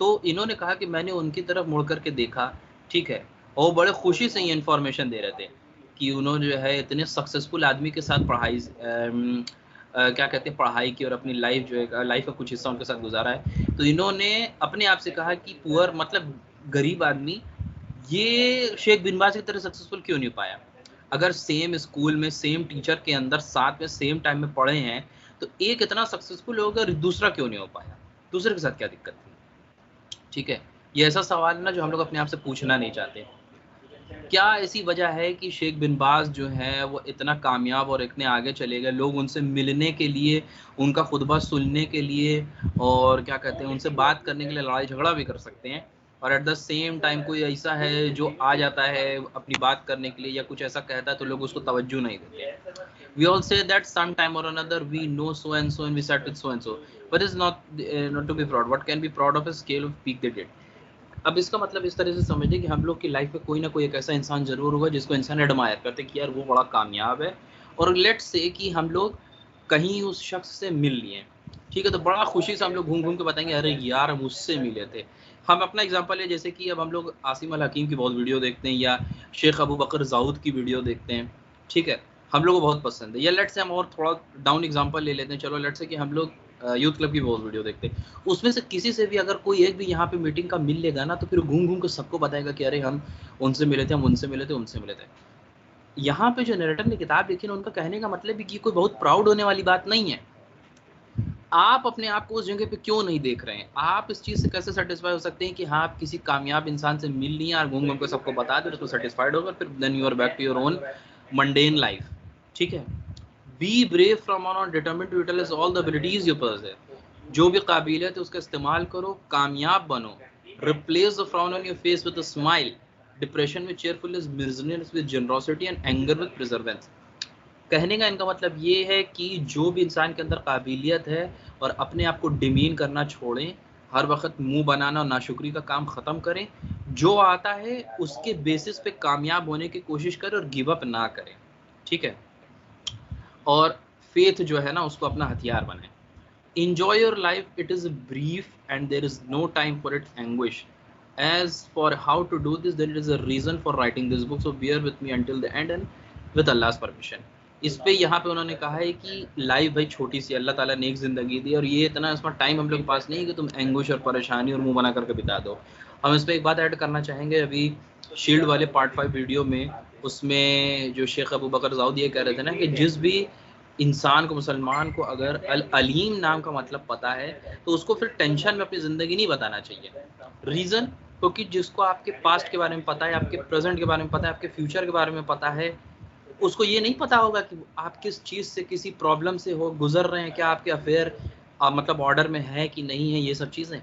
तो इन्होंने कहा कि मैंने उनकी तरफ मुड़ करके देखा, ठीक है, और बड़े खुशी से ये इन्फॉर्मेशन दे रहे थे कि उन्होंने जो है इतने सक्सेसफुल आदमी के साथ पढ़ाई क्या कहते हैं पढ़ाई की और अपनी लाइफ जो है लाइफ का कुछ हिस्सा उनके साथ गुजारा है। तो इन्होंने अपने आप से कहा कि पुअर मतलब गरीब आदमी ये शेख बिन बाज की तरह सक्सेसफुल क्यों नहीं पाया। अगर सेम स्कूल में सेम टीचर के अंदर साथ में सेम टाइम में पढ़े हैं तो एक इतना सक्सेसफुल होगा, दूसरा क्यों नहीं हो पाया, दूसरे के साथ क्या दिक्कत थी, ठीक है। ये ऐसा सवाल है ना जो हम लोग अपने आप से पूछना नहीं चाहते। क्या ऐसी वजह है कि शेख बिन बाज जो है वो इतना कामयाब और इतने आगे चले गए, लोग उनसे मिलने के लिए, उनका खुतबा सुनने के लिए और क्या कहते हैं उनसे बात करने के लिए लड़ाई झगड़ा भी कर सकते हैं, और एट द सेम टाइम कोई ऐसा है जो आ जाता है अपनी बात करने के लिए या कुछ ऐसा कहता है तो लोग उसको तवज्जो नहीं देते। We all say that sometime or another we know so and we sat with so and so, but it's not to be proud. What can be proud of a scale of peak they did. अब इसका मतलब इस तरह से समझिए कि हम लोग की लाइफ में कोई ना कोई एक ऐसा इंसान जरूर होगा जिसको इंसान एडमायर करते कि यार वो बड़ा कामयाब है, और लेट्स से कि हम लोग कहीं उस शख्स से मिल लिए, ठीक है, तो बड़ा खुशी से हम लोग घूम घूम के बताएंगे अरे यार हम उससे मिले थे। हम अपना एग्जांपल है, जैसे कि अब हम लोग आसिम अल हकीम की बहुत वीडियो देखते हैं या शेख अबू बकर जाऊद की वीडियो देखते हैं, ठीक है, हम लोग को बहुत पसंद है। या लेट्स से हम और थोड़ा डाउन एग्जांपल ले लेते हैं, चलो लेट्स से कि हम लोग यूथ क्लब की बहुत वीडियो देखते हैं, उसमें से किसी से भी अगर कोई एक भी यहाँ पे मीटिंग का मिल लेगा ना तो फिर घूम घूम के सबको बताएगा कि अरे हम उनसे मिले थे, हम उनसे मिले थे, उनसे मिले थे। यहाँ पे जो नरेटर ने किताब लिखी ना, उनका कहने का मतलब है कि कोई बहुत प्राउड होने वाली बात नहीं है। आप अपने आप को उस जगह पे क्यों नहीं देख रहे हैं? आप इस चीज से कैसे सेटिस्फाई हो सकते हैं कि हाँ आप किसी कामयाब इंसान से मिल लिए और घूम घूम के सबको बता दे तो सेटिस्फाइड होगा, फिर then you are back to your own mundane life, ठीक है। Be brave from on determined to utilize all the abilities you possess, जो भी काबिलियत है उसका इस्तेमाल करो, कामयाब बनो। Replace the frown on your face with a smile, depression with cheerfulness, miserliness with generosity and anger with perseverance. कहने का इनका मतलब ये है कि जो भी इंसान के अंदर काबिलियत है और अपने आप को डिमीन करना छोड़ें, हर वक्त मुंह बनाना और नाशुक्री का काम ख़त्म करें, जो आता है उसके बेसिस पे कामयाब होने की कोशिश करें और गिव अप ना करें, ठीक है। और फेथ जो है ना उसको अपना हथियार बनाएं। Enjoy your life, it is brief and there is no time for its anguish. As for how to do this, there is a reason for writing this book, so bear with me until the end and with Allah's permission. इस पे यहाँ पे उन्होंने कहा है कि life भाई छोटी सी, अल्लाह ताला ने एक ज़िंदगी दी और ये इतना इसमें टाइम हम लोग के पास नहीं है कि तुम एंगुश और परेशानी और मुंह बना करके बिता दो। हम इस पर एक बात ऐड करना चाहेंगे, अभी शील्ड वाले पार्ट 5 वीडियो में उसमें जो शेख अबू बकर जाऊद ये कह रहे थे ना कि जिस भी इंसान को, मुसलमान को अगर अल अलीम नाम का मतलब पता है तो उसको फिर टेंशन में अपनी ज़िंदगी नहीं बताना चाहिए। रीज़न, क्योंकि जिसको आपके पास्ट के बारे में पता है, आपके प्रेजेंट के बारे में पता है, आपके फ्यूचर के बारे में पता है, उसको ये नहीं पता होगा कि आप किस चीज़ से, किसी प्रॉब्लम से हो गुजर रहे हैं, क्या आपके अफेयर मतलब ऑर्डर में है कि नहीं है, ये सब चीज़ें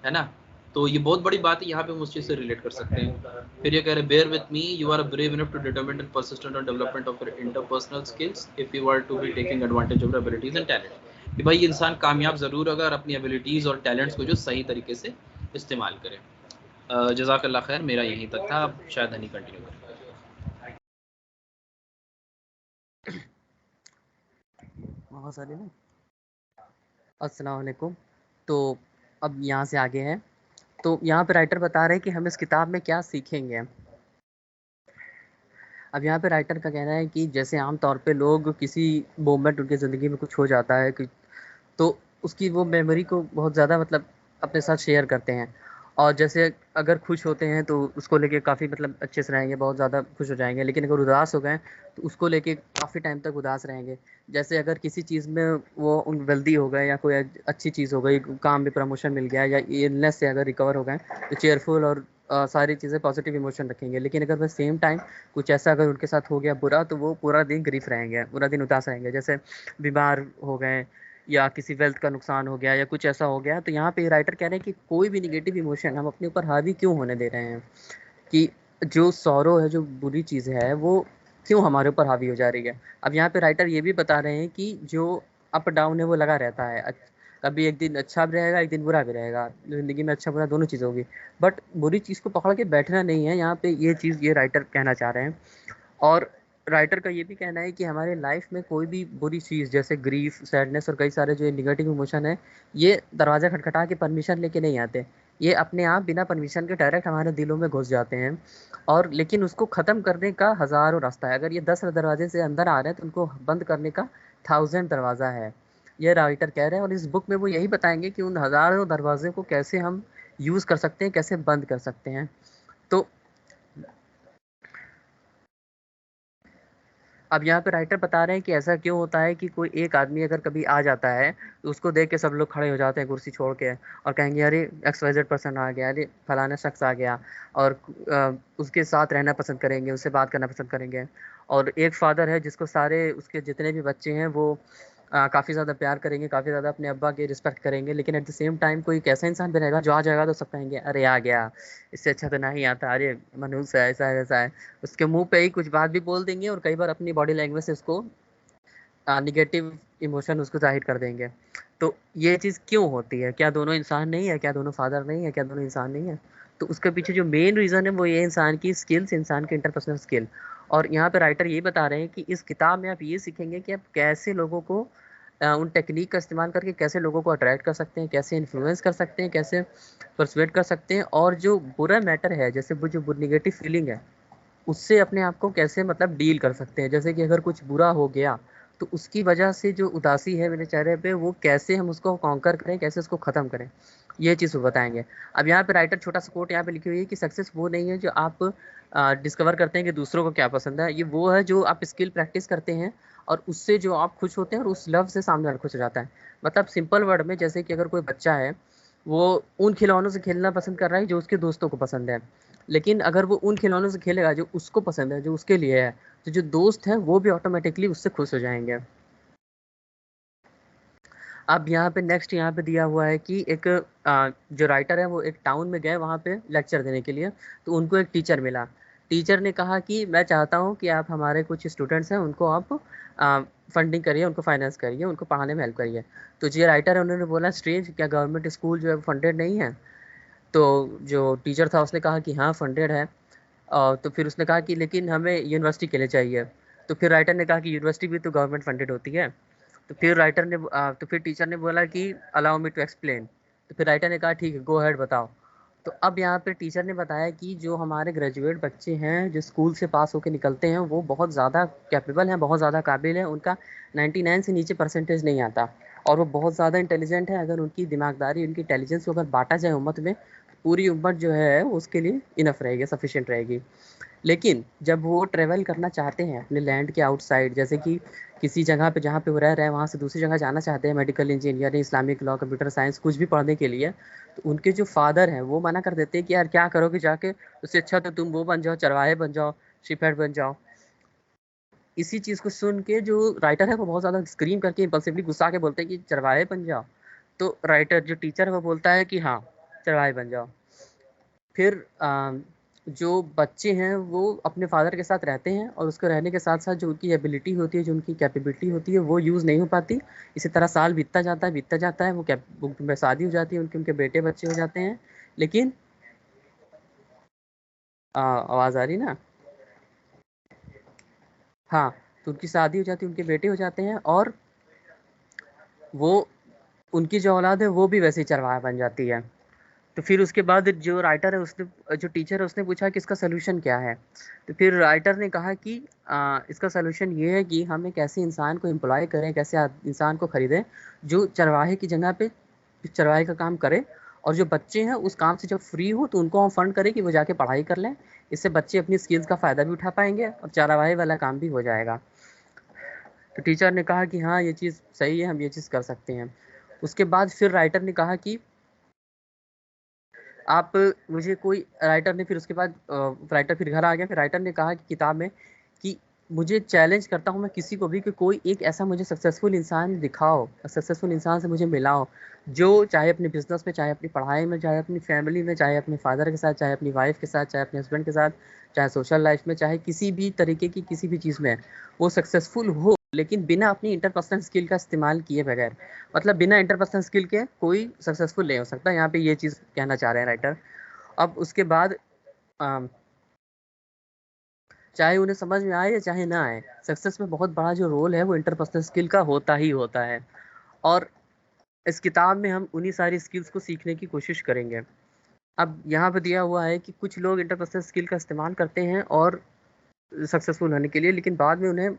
है ना। तो ये बहुत बड़ी बात है, यहाँ पे हम उस चीज़ से रिलेट कर सकते हैं। फिर ये कह रहे bear with me, you are brave enough to determine and persistent on development of your interpersonal skills if you are to be taking advantage of abilities and talent. कि भाई इंसान कामयाब ज़रूर होगा और अपनी एबिलिटीज़ और टैलेंट्स को जो सही तरीके से इस्तेमाल करे। जज़ाकल्लाह खैर, मेरा यहीं तक था, अब शायद हनी कंटिन्यू करें। अस्सलाम वालेकुम। तो अब यहाँ से आगे हैं, तो यहाँ पे राइटर बता रहे हैं कि हम इस किताब में क्या सीखेंगे। अब यहाँ पे राइटर का कहना है कि जैसे आम तौर पे लोग किसी मोमेंट उनकी ज़िंदगी में कुछ हो जाता है कि तो उसकी वो मेमोरी को बहुत ज़्यादा मतलब अपने साथ शेयर करते हैं, और जैसे अगर खुश होते हैं तो उसको लेके काफ़ी मतलब अच्छे से रहेंगे, बहुत ज़्यादा खुश हो जाएंगे, लेकिन अगर उदास हो गए तो उसको लेके काफ़ी टाइम तक उदास रहेंगे। जैसे अगर किसी चीज़ में वो उन वेल्दी हो गए या कोई अच्छी चीज़ हो गई, काम में प्रमोशन मिल गया या इलनेस से अगर रिकवर हो गए तो चेयरफुल और सारी चीज़ें पॉजिटिव इमोशन रखेंगे। लेकिन अगर वह सेम टाइम कुछ ऐसा अगर उनके साथ हो गया बुरा तो वो पूरा दिन ग्रीफ रहेंगे, पूरा दिन उदास रहेंगे। जैसे बीमार हो गए या किसी वेल्थ का नुकसान हो गया या कुछ ऐसा हो गया, तो यहाँ पे राइटर कह रहे हैं कि कोई भी निगेटिव इमोशन हम अपने ऊपर हावी क्यों होने दे रहे हैं, कि जो सौरो है, जो बुरी चीज़ है, वो क्यों हमारे ऊपर हावी हो जा रही है। अब यहाँ पे राइटर ये भी बता रहे हैं कि जो अप डाउन है वो लगा रहता है, कभी एक दिन अच्छा भी रहेगा, एक दिन बुरा भी रहेगा, ज़िंदगी में अच्छा बुरा दोनों चीज़ होगी, बट बुरी चीज़ को पकड़ के बैठना नहीं है। यहाँ पे ये चीज़ ये राइटर कहना चाह रहे हैं। और राइटर का ये भी कहना है कि हमारे लाइफ में कोई भी बुरी चीज़ जैसे ग्रीफ, सैडनेस और कई सारे जो नेगेटिव इमोशन है, ये दरवाज़ा खटखटा के परमिशन लेके नहीं आते, ये अपने आप बिना परमिशन के डायरेक्ट हमारे दिलों में घुस जाते हैं। और लेकिन उसको ख़त्म करने का हज़ारों रास्ता है। अगर ये 10 दरवाजे से अंदर आ रहे हैं तो उनको बंद करने का 1000 दरवाज़ा है, ये राइटर कह रहे हैं। और इस बुक में वो यही बताएंगे कि उन हज़ारों दरवाजे को कैसे हम यूज़ कर सकते हैं, कैसे बंद कर सकते हैं। तो अब यहाँ पे राइटर बता रहे हैं कि ऐसा क्यों होता है कि कोई एक आदमी अगर कभी आ जाता है तो उसको देख के सब लोग खड़े हो जाते हैं कुर्सी छोड़ के और कहेंगे अरे XYZ पर्सन आ गया, अरे फलाना शख्स आ गया, और उसके साथ रहना पसंद करेंगे, उससे बात करना पसंद करेंगे। और एक फादर है जिसको सारे उसके जितने भी बच्चे हैं वो काफ़ी ज़्यादा प्यार करेंगे, काफ़ी ज़्यादा अपने अब्बा की रिस्पेक्ट करेंगे, लेकिन एट द सेम टाइम कोई एक ऐसा इंसान भी रहेगा जो आ जाएगा तो सब कहेंगे अरे आ गया, इससे अच्छा तो नहीं आता, अरे मनुष्य है, ऐसा है वैसा है। उसके मुंह पे ही कुछ बात भी बोल देंगे और कई बार अपनी बॉडी लैंग्वेज से उसको नेगेटिव इमोशन उसको जाहिर कर देंगे। तो ये चीज़ क्यों होती है? क्या दोनों इंसान नहीं है? क्या दोनों फादर नहीं है? क्या दोनों इंसान नहीं है? तो उसके पीछे जो मेन रीज़न है वो ये इंसान की स्किल्स, इंसान के इंटरपर्सनल स्किल। और यहाँ पे राइटर ये बता रहे हैं कि इस किताब में आप ये सीखेंगे कि आप कैसे लोगों को उन टेक्निक का इस्तेमाल करके कैसे लोगों को अट्रैक्ट कर सकते हैं, कैसे इन्फ्लुएंस कर सकते हैं, कैसे परसुएट कर सकते हैं, और जो बुरा मैटर है, जैसे वो जो नेगेटिव फीलिंग है, उससे अपने आप को कैसे मतलब डील कर सकते हैं। जैसे कि अगर कुछ बुरा हो गया तो उसकी वजह से जो उदासी है मेरे चेहरे पे, वो कैसे हम उसको कॉन्कर करें, कैसे उसको ख़त्म करें, ये चीज़ वो बताएंगे। अब यहाँ पे राइटर छोटा सा कोट यहाँ पे लिखी हुई है कि सक्सेस वो नहीं है जो आप डिस्कवर करते हैं कि दूसरों को क्या पसंद है, ये वो है जो आप स्किल प्रैक्टिस करते हैं और उससे जो आप खुश होते हैं और उस लव से सामने वाला खुश हो जाता है। मतलब सिंपल वर्ड में, जैसे कि अगर कोई बच्चा है वो उन खिलौनों से खेलना पसंद कर रहा है जो उसके दोस्तों को पसंद है, लेकिन अगर वो उन खिलौनों से खेलेगा जो उसको पसंद है, जो उसके लिए है, तो जो दोस्त हैं वो भी ऑटोमेटिकली उससे खुश हो जाएंगे। अब यहाँ पे नेक्स्ट यहाँ पे दिया हुआ है कि एक जो राइटर है वो एक टाउन में गए वहाँ पे लेक्चर देने के लिए, तो उनको एक टीचर मिला। टीचर ने कहा कि मैं चाहता हूँ कि आप हमारे कुछ स्टूडेंट्स हैं उनको आप फंडिंग करिए, उनको फाइनेंस करिए, उनको पढ़ाने में हेल्प करिए। तो जो राइटर है उन्होंने बोला स्ट्रेंज, क्या गवर्नमेंट स्कूल जो है फंडेड नहीं है? तो जो टीचर था उसने कहा कि हाँ फंडेड है। तो फिर उसने कहा कि लेकिन हमें यूनिवर्सिटी के लिए चाहिए। तो फिर राइटर ने कहा कि यूनिवर्सिटी भी तो गवर्नमेंट फंडेड होती है। तो फिर टीचर ने बोला कि अलाउ मी टू एक्सप्लेन। तो फिर राइटर ने कहा ठीक है, गो अहेड, बताओ। तो अब यहाँ पे टीचर ने बताया कि जो हमारे ग्रेजुएट बच्चे हैं जो स्कूल से पास होकर निकलते हैं वो बहुत ज़्यादा कैपेबल हैं, बहुत ज़्यादा काबिल हैं, उनका 99 से नीचे परसेंटेज नहीं आता, और वो बहुत ज़्यादा इंटेलिजेंट है। अगर उनकी दिमागदारी, उनकी इंटेलिजेंस को अगर बांटा जाए उम्मत में, पूरी उम्मत जो है उसके लिए इनफ रहेगी, सफिशिएंट रहेगी। लेकिन जब वो ट्रैवल करना चाहते हैं अपने लैंड के आउटसाइड, जैसे कि किसी जगह पे जहाँ पे वो रह रहे हैं वहाँ से दूसरी जगह जाना चाहते हैं, medical engineering, Islamic law, computer science, कुछ भी पढ़ने के लिए, तो उनके जो फादर हैं वो मना कर देते हैं कि यार क्या करोगे जाके, उससे अच्छा तो तुम वो बन जाओ, चरवाहे बन जाओ, शिपहेड बन जाओ। इसी चीज़ को सुन के जो राइटर है वो बहुत ज़्यादा स्क्रीम करके इम्पल्सिवली गुस्सा के बोलते हैं कि चरवाहे बन जाओ। तो राइटर जो टीचर है वो बोलता है कि हाँ चरवाहे बन जाओ। फिर जो बच्चे हैं वो अपने फादर के साथ रहते हैं और उसके रहने के साथ साथ जो उनकी एबिलिटी होती है, जो उनकी कैपेबिलिटी होती है वो यूज़ नहीं हो पाती। इसी तरह साल बीतता जाता है, उनकी शादी हो जाती है, उनके बेटे बच्चे हो जाते हैं, लेकिन आवाज़ आ रही ना? हाँ, तो उनकी शादी हो जाती है, उनके बेटे हो जाते हैं, और वो उनकी जो औलाद है वो भी वैसे ही चरवाहा बन जाती है। तो फिर उसके बाद जो राइटर है उसने, जो टीचर है उसने पूछा कि इसका सलूशन क्या है? तो फिर राइटर ने कहा कि इसका सलूशन ये है कि हम एक ऐसे इंसान को एम्प्लॉय करें, कैसे इंसान को खरीदें जो चरवाहे की जगह पे चरवाहे का काम करे, और जो बच्चे हैं उस काम से जब फ्री हो तो उनको हम फंड करें कि वो जाके पढ़ाई कर लें। इससे बच्चे अपनी स्किल्स का फ़ायदा भी उठा पाएंगे और चरवाहे वाला काम भी हो जाएगा। तो टीचर ने कहा कि हाँ ये चीज़ सही है, हम ये चीज़ कर सकते हैं। उसके बाद फिर राइटर ने कहा कि आप मुझे कोई राइटर ने फिर उसके बाद राइटर फिर घर आ गया। फिर राइटर ने कहा कि किताब में कि मुझे चैलेंज करता हूँ मैं किसी को भी कि कोई एक ऐसा मुझे सक्सेसफुल इंसान दिखाओ, सक्सेसफुल इंसान से मुझे मिलाओ, जो चाहे अपने बिजनेस में, चाहे अपनी पढ़ाई में, चाहे अपनी फैमिली में, चाहे अपने फादर के साथ, चाहे अपनी वाइफ के साथ, चाहे अपने हस्बैंड के साथ, चाहे सोशल लाइफ में, चाहे किसी भी तरीके की किसी भी चीज़ में वो सक्सेसफुल हो, लेकिन बिना अपनी इंटरपर्सनल स्किल का इस्तेमाल किए बगैर। मतलब बिना इंटरपर्सनल स्किल के कोई सक्सेसफुल नहीं हो सकता, यहाँ पे ये चीज़ कहना चाह रहे हैं राइटर। अब उसके बाद चाहे उन्हें समझ में आए या चाहे ना आए, सक्सेस में बहुत बड़ा जो रोल है वो इंटरपर्सनल स्किल का होता ही होता है। और इस किताब में हम उन्हीं सारी स्किल्स को सीखने की कोशिश करेंगे। अब यहाँ पे दिया हुआ है कि कुछ लोग इंटरपर्सनल स्किल का इस्तेमाल करते हैं और सक्सेसफुल होने के लिए, लेकिन बाद में उन्हें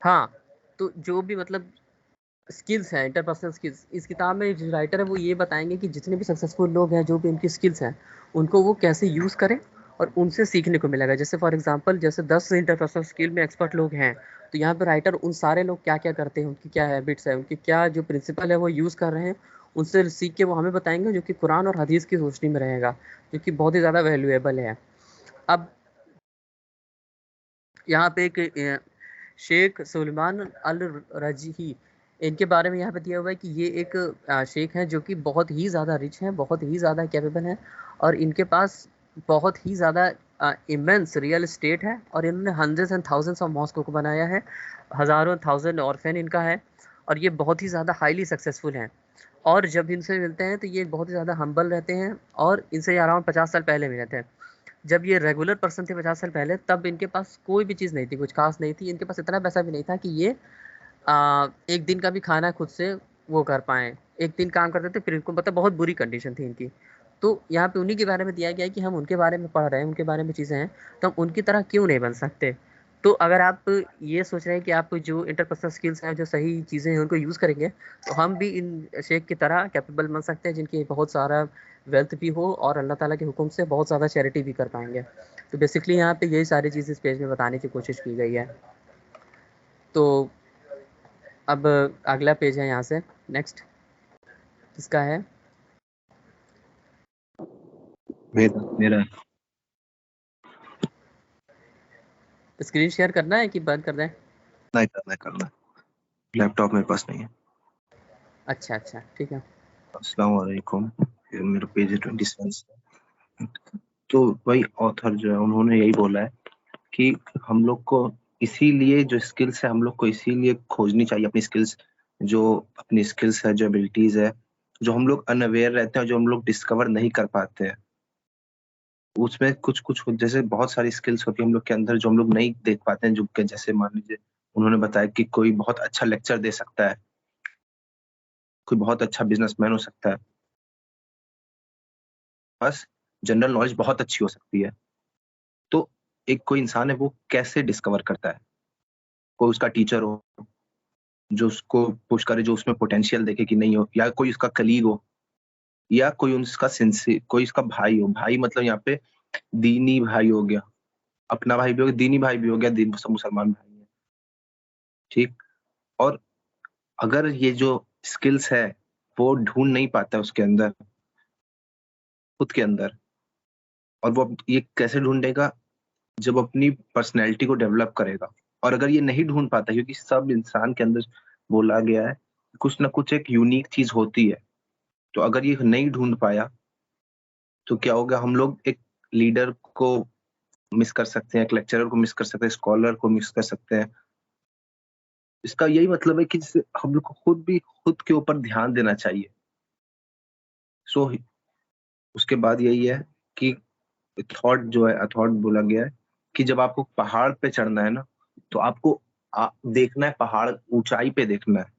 हाँ, तो जो भी मतलब स्किल्स हैं, इंटरपर्सनल स्किल्स, इस किताब में जो राइटर है वो ये बताएंगे कि जितने भी सक्सेसफुल लोग हैं, जो भी उनकी स्किल्स हैं, उनको वो कैसे यूज़ करें और उनसे सीखने को मिलेगा। जैसे फॉर एग्जांपल जैसे 10 इंटरपर्सनल स्किल में एक्सपर्ट लोग हैं, तो यहाँ पे राइटर उन सारे लोग क्या-क्या करते हैं, उनकी क्या हैबिट्स है, उनकी क्या जो प्रिंसिपल है वो यूज़ कर रहे हैं, उनसे सीख के वो हमें बताएँगे, जो कि कुरान और हदीस की रोशनी में रहेगा, जो कि बहुत ही ज़्यादा वैल्यूएबल है। अब यहाँ पे एक शेख सुलेमान अल रजही, इनके बारे में यहाँ पे दिया हुआ है कि ये एक शेख हैं जो कि बहुत ही ज़्यादा रिच हैं, बहुत ही ज़्यादा कैपेबल हैं, और इनके पास बहुत ही ज़्यादा इमेंस रियल एस्टेट है, और इन्होंने hundreds and thousands of Moscow को बनाया है, हज़ारों थाउजेंड ऑर्फेन इनका है, और ये बहुत ही ज़्यादा हाईली सक्सेसफुल हैं। और जब इनसे मिलते हैं तो ये बहुत ही ज़्यादा हम्बल रहते हैं, और इनसे अराउंड 50 साल पहले मिले थे। जब ये रेगुलर पर्सन थे 50 साल पहले, तब इनके पास कोई भी चीज़ नहीं थी, कुछ खास नहीं थी, इनके पास इतना पैसा भी नहीं था कि ये एक दिन का भी खाना खुद से वो कर पाएँ। एक दिन काम करते थे, फिर इनको मतलब बहुत बुरी कंडीशन थी इनकी। तो यहाँ पे उन्हीं के बारे में दिया गया है कि हम उनके बारे में पढ़ रहे हैं, उनके बारे में चीज़ें हैं, तो हम उनकी तरह क्यों नहीं बन सकते? तो अगर आप ये सोच रहे हैं कि आप जो इंटरपर्सनल स्किल्स हैं, जो सही चीज़ें हैं, उनको यूज़ करेंगे, तो हम भी इन शेख की तरह कैपेबल बन सकते हैं, जिनकी बहुत सारा वेल्थ भी हो और अल्लाह ताला के हुक्म से बहुत ज़्यादा चैरिटी भी कर पाएँगे। तो बेसिकली यहाँ पे यही सारी चीज़ इस पेज में बताने की कोशिश की गई है। तो अब अगला पेज है यहाँ से, नेक्स्ट किसका है? मेरा स्क्रीन शेयर करना है कि बंद कर दें? नहीं करना, लैपटॉप मेरे पास नहीं है। अच्छा, ठीक है। अस्सलाम वालेकुम, मेरा पेज है 27। तो वही ऑथर जो है उन्होंने यही बोला है कि हम लोग को इसीलिए जो स्किल्स है हम लोग को इसीलिए खोजनी चाहिए, अपनी स्किल्स है, जो एबिलिटीज है, जो हम लोग अनअवेयर रहते हैं, जो हम लोग डिस्कवर नहीं कर पाते हैं। उसमें कुछ जैसे बहुत सारी स्किल्स होती है हम लोग के अंदर जो हम लोग नहीं देख पाते हैं, जो कि जैसे मान लीजिए उन्होंने बताया कि कोई बहुत अच्छा लेक्चर दे सकता है, कोई बहुत अच्छा बिजनेसमैन हो सकता है, बस जनरल नॉलेज बहुत अच्छी हो सकती है। तो एक कोई इंसान है वो कैसे डिस्कवर करता है? कोई उसका टीचर हो जो उसको पुश करे, जो उसमें पोटेंशियल देखे कि नहीं हो, या कोई उसका कलीग हो, या कोई उसका कोई उसका भाई हो। भाई मतलब यहाँ पे दीनी भाई हो गया, अपना भाई भी हो गया, दीनी भाई भी हो गया, मुसलमान भाई है, ठीक। और अगर ये जो स्किल्स है वो ढूंढ नहीं पाता है उसके अंदर, खुद के अंदर, और वो ये कैसे ढूंढेगा? जब अपनी पर्सनैलिटी को डेवलप करेगा। और अगर ये नहीं ढूंढ पाता, क्योंकि सब इंसान के अंदर बोला गया है कुछ ना कुछ एक यूनिक चीज होती है, तो अगर ये नहीं ढूंढ पाया तो क्या होगा? हम लोग एक लीडर को मिस कर सकते हैं, एक लेक्चरर को मिस कर सकते हैं, स्कॉलर को मिस कर सकते हैं। इसका यही मतलब है कि हम लोग को खुद के ऊपर ध्यान देना चाहिए। सो उसके बाद यही है कि थॉट बोला गया है कि जब आपको पहाड़ पे चढ़ना है ना, तो आपको देखना है, पहाड़ ऊंचाई पे देखना है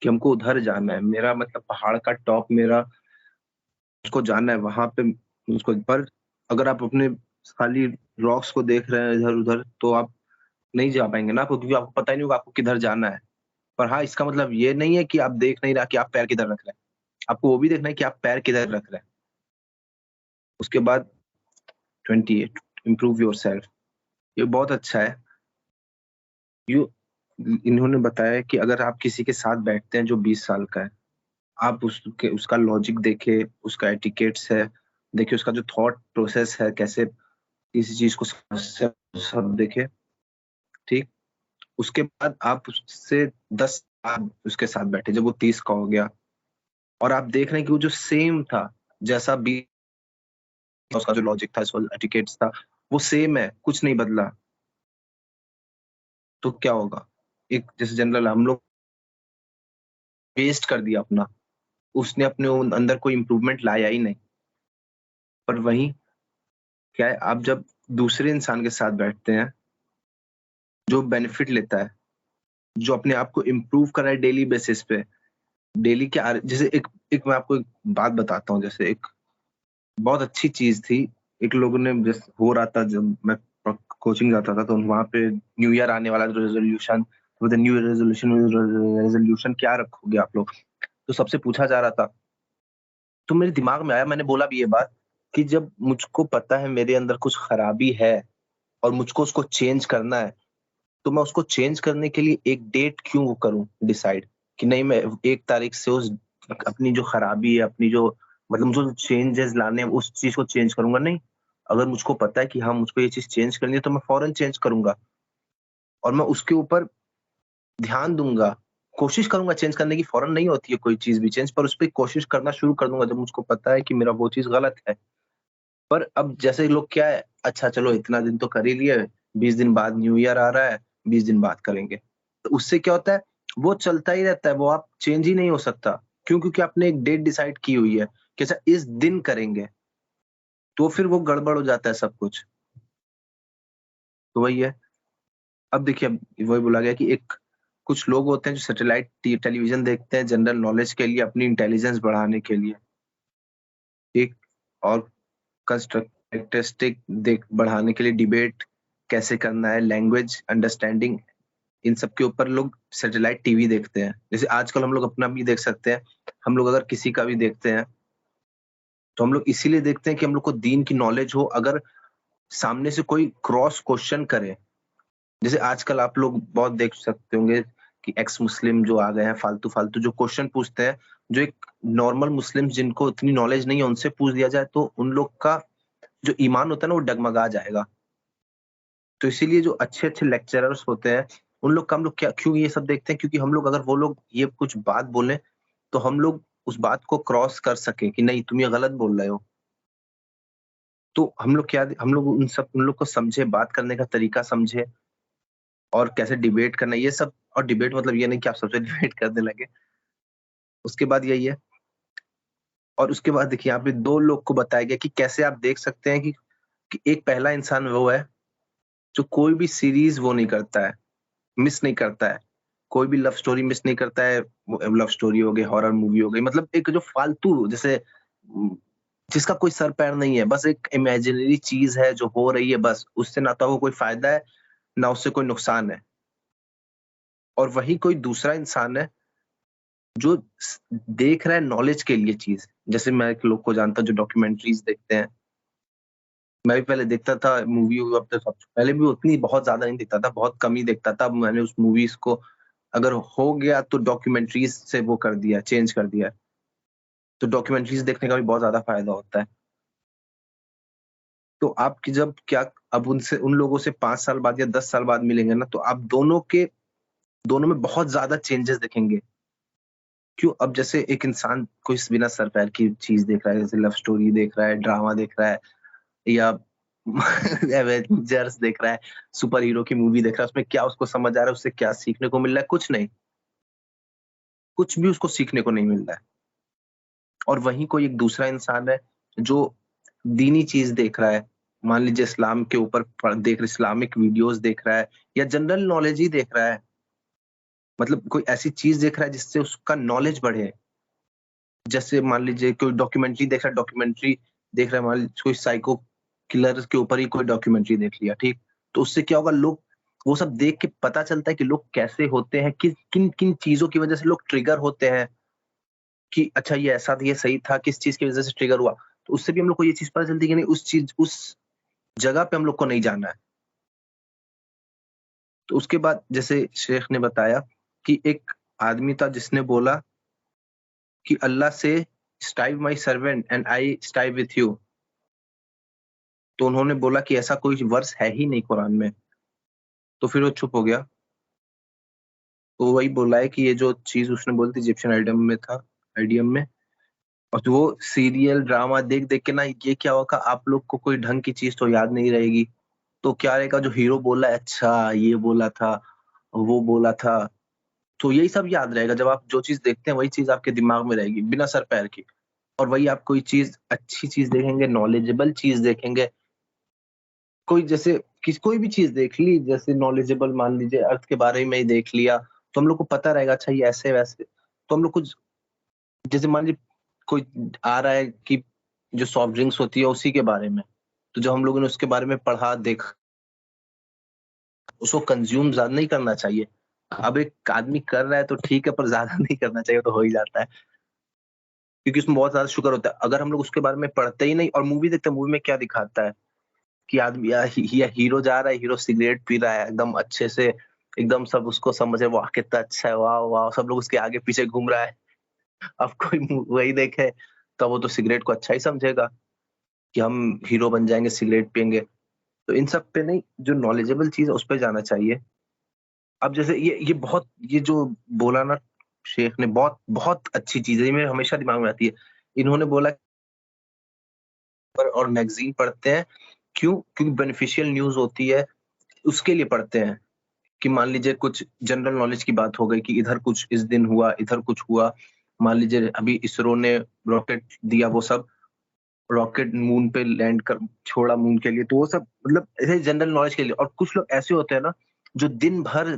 कि हमको उधर जाना है। मेरा मतलब पहाड़ का टॉप मेरा, उसको जाना है वहां पे उसको। पर अगर आप अपने खाली रॉक्स को देख रहे हैं इधर उधर, तो आप नहीं जा पाएंगे ना, क्योंकि आपको पता ही नहीं होगा आपको किधर जाना है। पर हाँ, इसका मतलब ये नहीं है कि आप देख नहीं रहा कि आप पैर किधर रख रहे हैं, आपको वो भी देखना है कि आप पैर किधर रख रहे हैं। उसके बाद 28 इम्प्रूव योर सेल्फ, ये बहुत अच्छा है। इन्होंने बताया कि अगर आप किसी के साथ बैठते हैं जो 20 साल का है, आप उसका लॉजिक देखे, उसका एटिकेट्स है देखिए, उसका जो थॉट प्रोसेस है, कैसे किसी चीज को सब देखे, ठीक। उसके बाद आप उससे 10 साल उसके साथ बैठे, जब वो 30 का हो गया, और आप देख रहे हैं कि वो जो सेम था जैसा 20, उसका जो लॉजिक था, एटिकेट्स था, वो सेम है, कुछ नहीं बदला। तो क्या होगा? एक जैसे जनरल हम लोग वेस्ट कर दिया अपना, उसने अपने अंदर कोई इंप्रूवमेंट लाया ही नहीं। पर वही क्या है, आप जब दूसरे इंसान के साथ बैठते हैं जो बेनिफिट लेता है, जो अपने आप को इम्प्रूव कर रहा है डेली बेसिस पे, डेली के जैसे एक मैं आपको एक बात बताता हूँ। जैसे एक बहुत अच्छी चीज थी, एक लोगों ने जैसे हो रहा था जब मैं कोचिंग जाता था, तो वहां पे न्यू ईयर आने वाला, रेजोल्यूशन, न्यू रेजोल्यूशन क्या रखोगे आप लोग, तो सबसे पूछा जा रहा था। तो मेरे दिमाग में आया, मैंने बोला भी ये बात कि जब मुझको पता है मेरे अंदर कुछ खराबी है और मुझको उसको चेंज करना है, तो मैं उसको चेंज करने के लिए एक डेट क्यों करूं डिसाइड कि नहीं मैं 1 तारीख से उस अपनी जो खराबी है, अपनी जो मतलब मुझे जो चेंजेस लाने हैं उस चीज को चेंज करूंगा। नहीं, अगर मुझको पता है कि हाँ मुझको ये चीज चेंज करनी है तो मैं फौरन चेंज करूंगा और मैं उसके ऊपर ध्यान दूंगा, कोशिश करूंगा चेंज करने की। फौरन नहीं होती है कोई चीज भी चेंज, पर उस पर कोशिश करना शुरू कर दूंगा जब मुझको पता है कि मेरा वो चीज गलत है। पर अब जैसे लोग क्या है, अच्छा चलो इतना दिन तो कर ही लिए, 20 दिन बाद न्यू ईयर आ रहा है, 20 दिन बाद करेंगे। तो उससे क्या होता है, वो चलता ही रहता है, वो आप चेंज ही नहीं हो सकता। क्यों? क्योंकि आपने एक डेट डिसाइड की हुई है कि अच्छा इस दिन करेंगे, तो फिर वो गड़बड़ हो जाता है सब कुछ। तो वही है। अब देखिए, अब वही बोला गया कि एक कुछ लोग होते हैं जो सैटेलाइट टेलीविजन देखते हैं जनरल नॉलेज के लिए, अपनी इंटेलिजेंस बढ़ाने के लिए, ठीक, और कंस्ट्रक्टिविस्टिक देख बढ़ाने के लिए डिबेट कैसे करना है, लैंग्वेज अंडरस्टैंडिंग, इन सब के ऊपर लोग सैटेलाइट टीवी देखते हैं। जैसे आजकल हम लोग अपना भी देख सकते हैं, हम लोग अगर किसी का भी देखते हैं तो हम लोग इसीलिए देखते हैं कि हम लोग को दीन की नॉलेज हो। अगर सामने से कोई क्रॉस क्वेश्चन करे, जैसे आजकल आप लोग बहुत देख सकते होंगे कि एक्स मुस्लिम जो आ गए हैं, फालतू फालतू जो क्वेश्चन पूछते हैं, जो एक नॉर्मल मुस्लिम जिनको इतनी नॉलेज नहीं है उनसे पूछ दिया जाए तो उन लोग का जो ईमान होता है ना वो डगमगा जाएगा। तो इसीलिए जो अच्छे अच्छे लेक्चरर्स होते हैं उन लोग का हम लोग क्या क्यों ये सब देखते हैं, क्योंकि हम लोग अगर वो लोग ये कुछ बात बोले तो हम लोग उस बात को क्रॉस कर सके कि नहीं तुम ये गलत बोल रहे हो। तो हम लोग क्या, हम लोग उन लोग को समझे, बात करने का तरीका समझे और कैसे डिबेट करना ये सब। और डिबेट मतलब ये नहीं कि आप सबसे डिबेट करने लगे, उसके बाद यही है। और उसके बाद देखिए यहाँ पे 2 लोग को बताया गया कि कैसे आप देख सकते हैं कि एक पहला इंसान वो है जो कोई भी सीरीज वो नहीं करता है, मिस नहीं करता है, कोई भी लव स्टोरी मिस नहीं करता है। लव स्टोरी हो गई, हॉरर मूवी हो गई, मतलब एक जो फालतू जैसे जिसका कोई सर पैर नहीं है, बस एक इमेजिनरी चीज है जो हो रही है, बस उससे ना तो वो कोई फायदा है ना उससे कोई नुकसान है। और वही कोई दूसरा इंसान है जो देख रहा है नॉलेज के लिए चीज। जैसे मैं एक लोग को जानता हूँ जो डॉक्यूमेंट्रीज देखते हैं, मैं भी पहले देखता था मूवी, अब तो सब पहले भी उतनी बहुत ज्यादा नहीं देखता था, बहुत कम ही देखता था। अब मैंने उस मूवीज को अगर हो गया तो डॉक्यूमेंट्रीज से वो कर दिया, चेंज कर दिया। तो डॉक्यूमेंट्रीज देखने का भी बहुत ज्यादा फायदा होता है। तो आपकी जब क्या अब उनसे उन लोगों से 5 साल बाद या 10 साल बाद मिलेंगे ना, तो आप दोनों में बहुत ज्यादा चेंजेस देखेंगे। क्यों? अब जैसे एक इंसान कोई बिना सर पैर की चीज देख रहा है, जैसे लव स्टोरी देख रहा है, ड्रामा देख रहा है, या एवेंजर्स देख रहा है, सुपर हीरो की मूवी देख रहा है, उसमें क्या उसको समझ आ रहा है, उससे क्या सीखने को मिल रहा है? कुछ नहीं, कुछ भी उसको सीखने को नहीं मिल रहा है। और वहीं कोई एक दूसरा इंसान है जो दीनी चीज देख रहा है, मान लीजिए इस्लाम के ऊपर इस्लामिक वीडियोस देख रहा है या जनरल नॉलेज ही देख रहा है, मतलब कोई ऐसी चीज देख रहा है जिससे उसका नॉलेज बढ़े। जैसे मान लीजिए कोई डॉक्यूमेंट्री देख रहा है, मान लीजिए कोई साइको किलर के ऊपर ही कोई डॉक्यूमेंट्री देख लिया, ठीक, तो उससे क्या होगा, लोग वो सब देख के पता चलता है कि लोग कैसे होते हैं, किन किन चीजों की वजह से लोग ट्रिगर होते हैं, कि अच्छा ये ऐसा था, ये सही था, किस चीज की वजह से ट्रिगर हुआ। तो उससे भी हम लोग को ये चीज पता चलती है कि नहीं उस जगह पे हम लोग को नहीं जाना है। तो उसके बाद जैसे शेख ने बताया कि एक आदमी था जिसने बोला कि अल्लाह से strive my servant and I strive with you. तो उन्होंने बोला कि ऐसा कोई वर्स है ही नहीं कुरान में। तो फिर वो चुप हो गया। तो वही बोला है कि ये जो चीज उसने बोली थी इजिप्शियन आइडियम में, और जो वो सीरियल ड्रामा देख देख के ना, ये क्या होगा, आप लोग को कोई ढंग की चीज तो याद नहीं रहेगी। तो क्या रहेगा, जो हीरो बोला है, अच्छा ये बोला था, वो बोला था, तो यही सब याद रहेगा। जब आप जो चीज देखते हैं वही चीज आपके दिमाग में रहेगी बिना सर पैर की। और वही आप कोई चीज अच्छी चीज देखेंगे, नॉलेजेबल चीज देखेंगे, कोई जैसे कोई भी चीज देख ली, जैसे नॉलेजेबल मान लीजिए अर्थ के बारे में ही देख लिया, तो हम लोग को पता रहेगा अच्छा ये ऐसे वैसे। तो हम लोग कुछ जैसे मान लीजिए कोई आ रहा है कि जो सॉफ्ट ड्रिंक्स होती है उसी के बारे में, तो जब हम लोगों ने उसके बारे में पढ़ा देखा, उसको कंज्यूम ज्यादा नहीं करना चाहिए। अब एक आदमी कर रहा है तो ठीक है, पर ज्यादा नहीं करना चाहिए, तो हो ही जाता है। क्योंकि उसमें बहुत ज्यादा शुगर होता है। अगर हम लोग उसके बारे में पढ़ते ही नहीं और मूवी देखते हैं, मूवी में क्या दिखाता है कि आदमी या हीरो जा रहा है, हीरो सिगरेट पी रहा है एकदम अच्छे से, एकदम सब उसको समझे वाह कितना अच्छा है, वाह वाह, सब लोग उसके आगे पीछे घूम रहा है। अब कोई वही देखे तो वो तो सिगरेट को अच्छा ही समझेगा कि हम हीरो बन जाएंगे, सिगरेट पियेंगे। तो इन सब पे नहीं, जो नॉलेजेबल चीज है उस पे जाना चाहिए। अब जैसे ये जो बोला ना शेख ने, बहुत बहुत अच्छी चीज है, ये मेरे हमेशा दिमाग में आती है। इन्होंने बोला और मैगजीन पढ़ते हैं क्यों? क्योंकि बेनिफिशियल न्यूज होती है, उसके लिए पढ़ते हैं कि मान लीजिए कुछ जनरल नॉलेज की बात हो गई कि इधर कुछ इस दिन हुआ, इधर कुछ हुआ। मान लीजिए अभी इसरो ने रॉकेट दिया, वो सब रॉकेट मून पे लैंड कर छोड़ा मून के लिए, तो वो सब मतलब ऐसे जनरल नॉलेज के लिए। और कुछ लोग ऐसे होते हैं ना जो दिन भर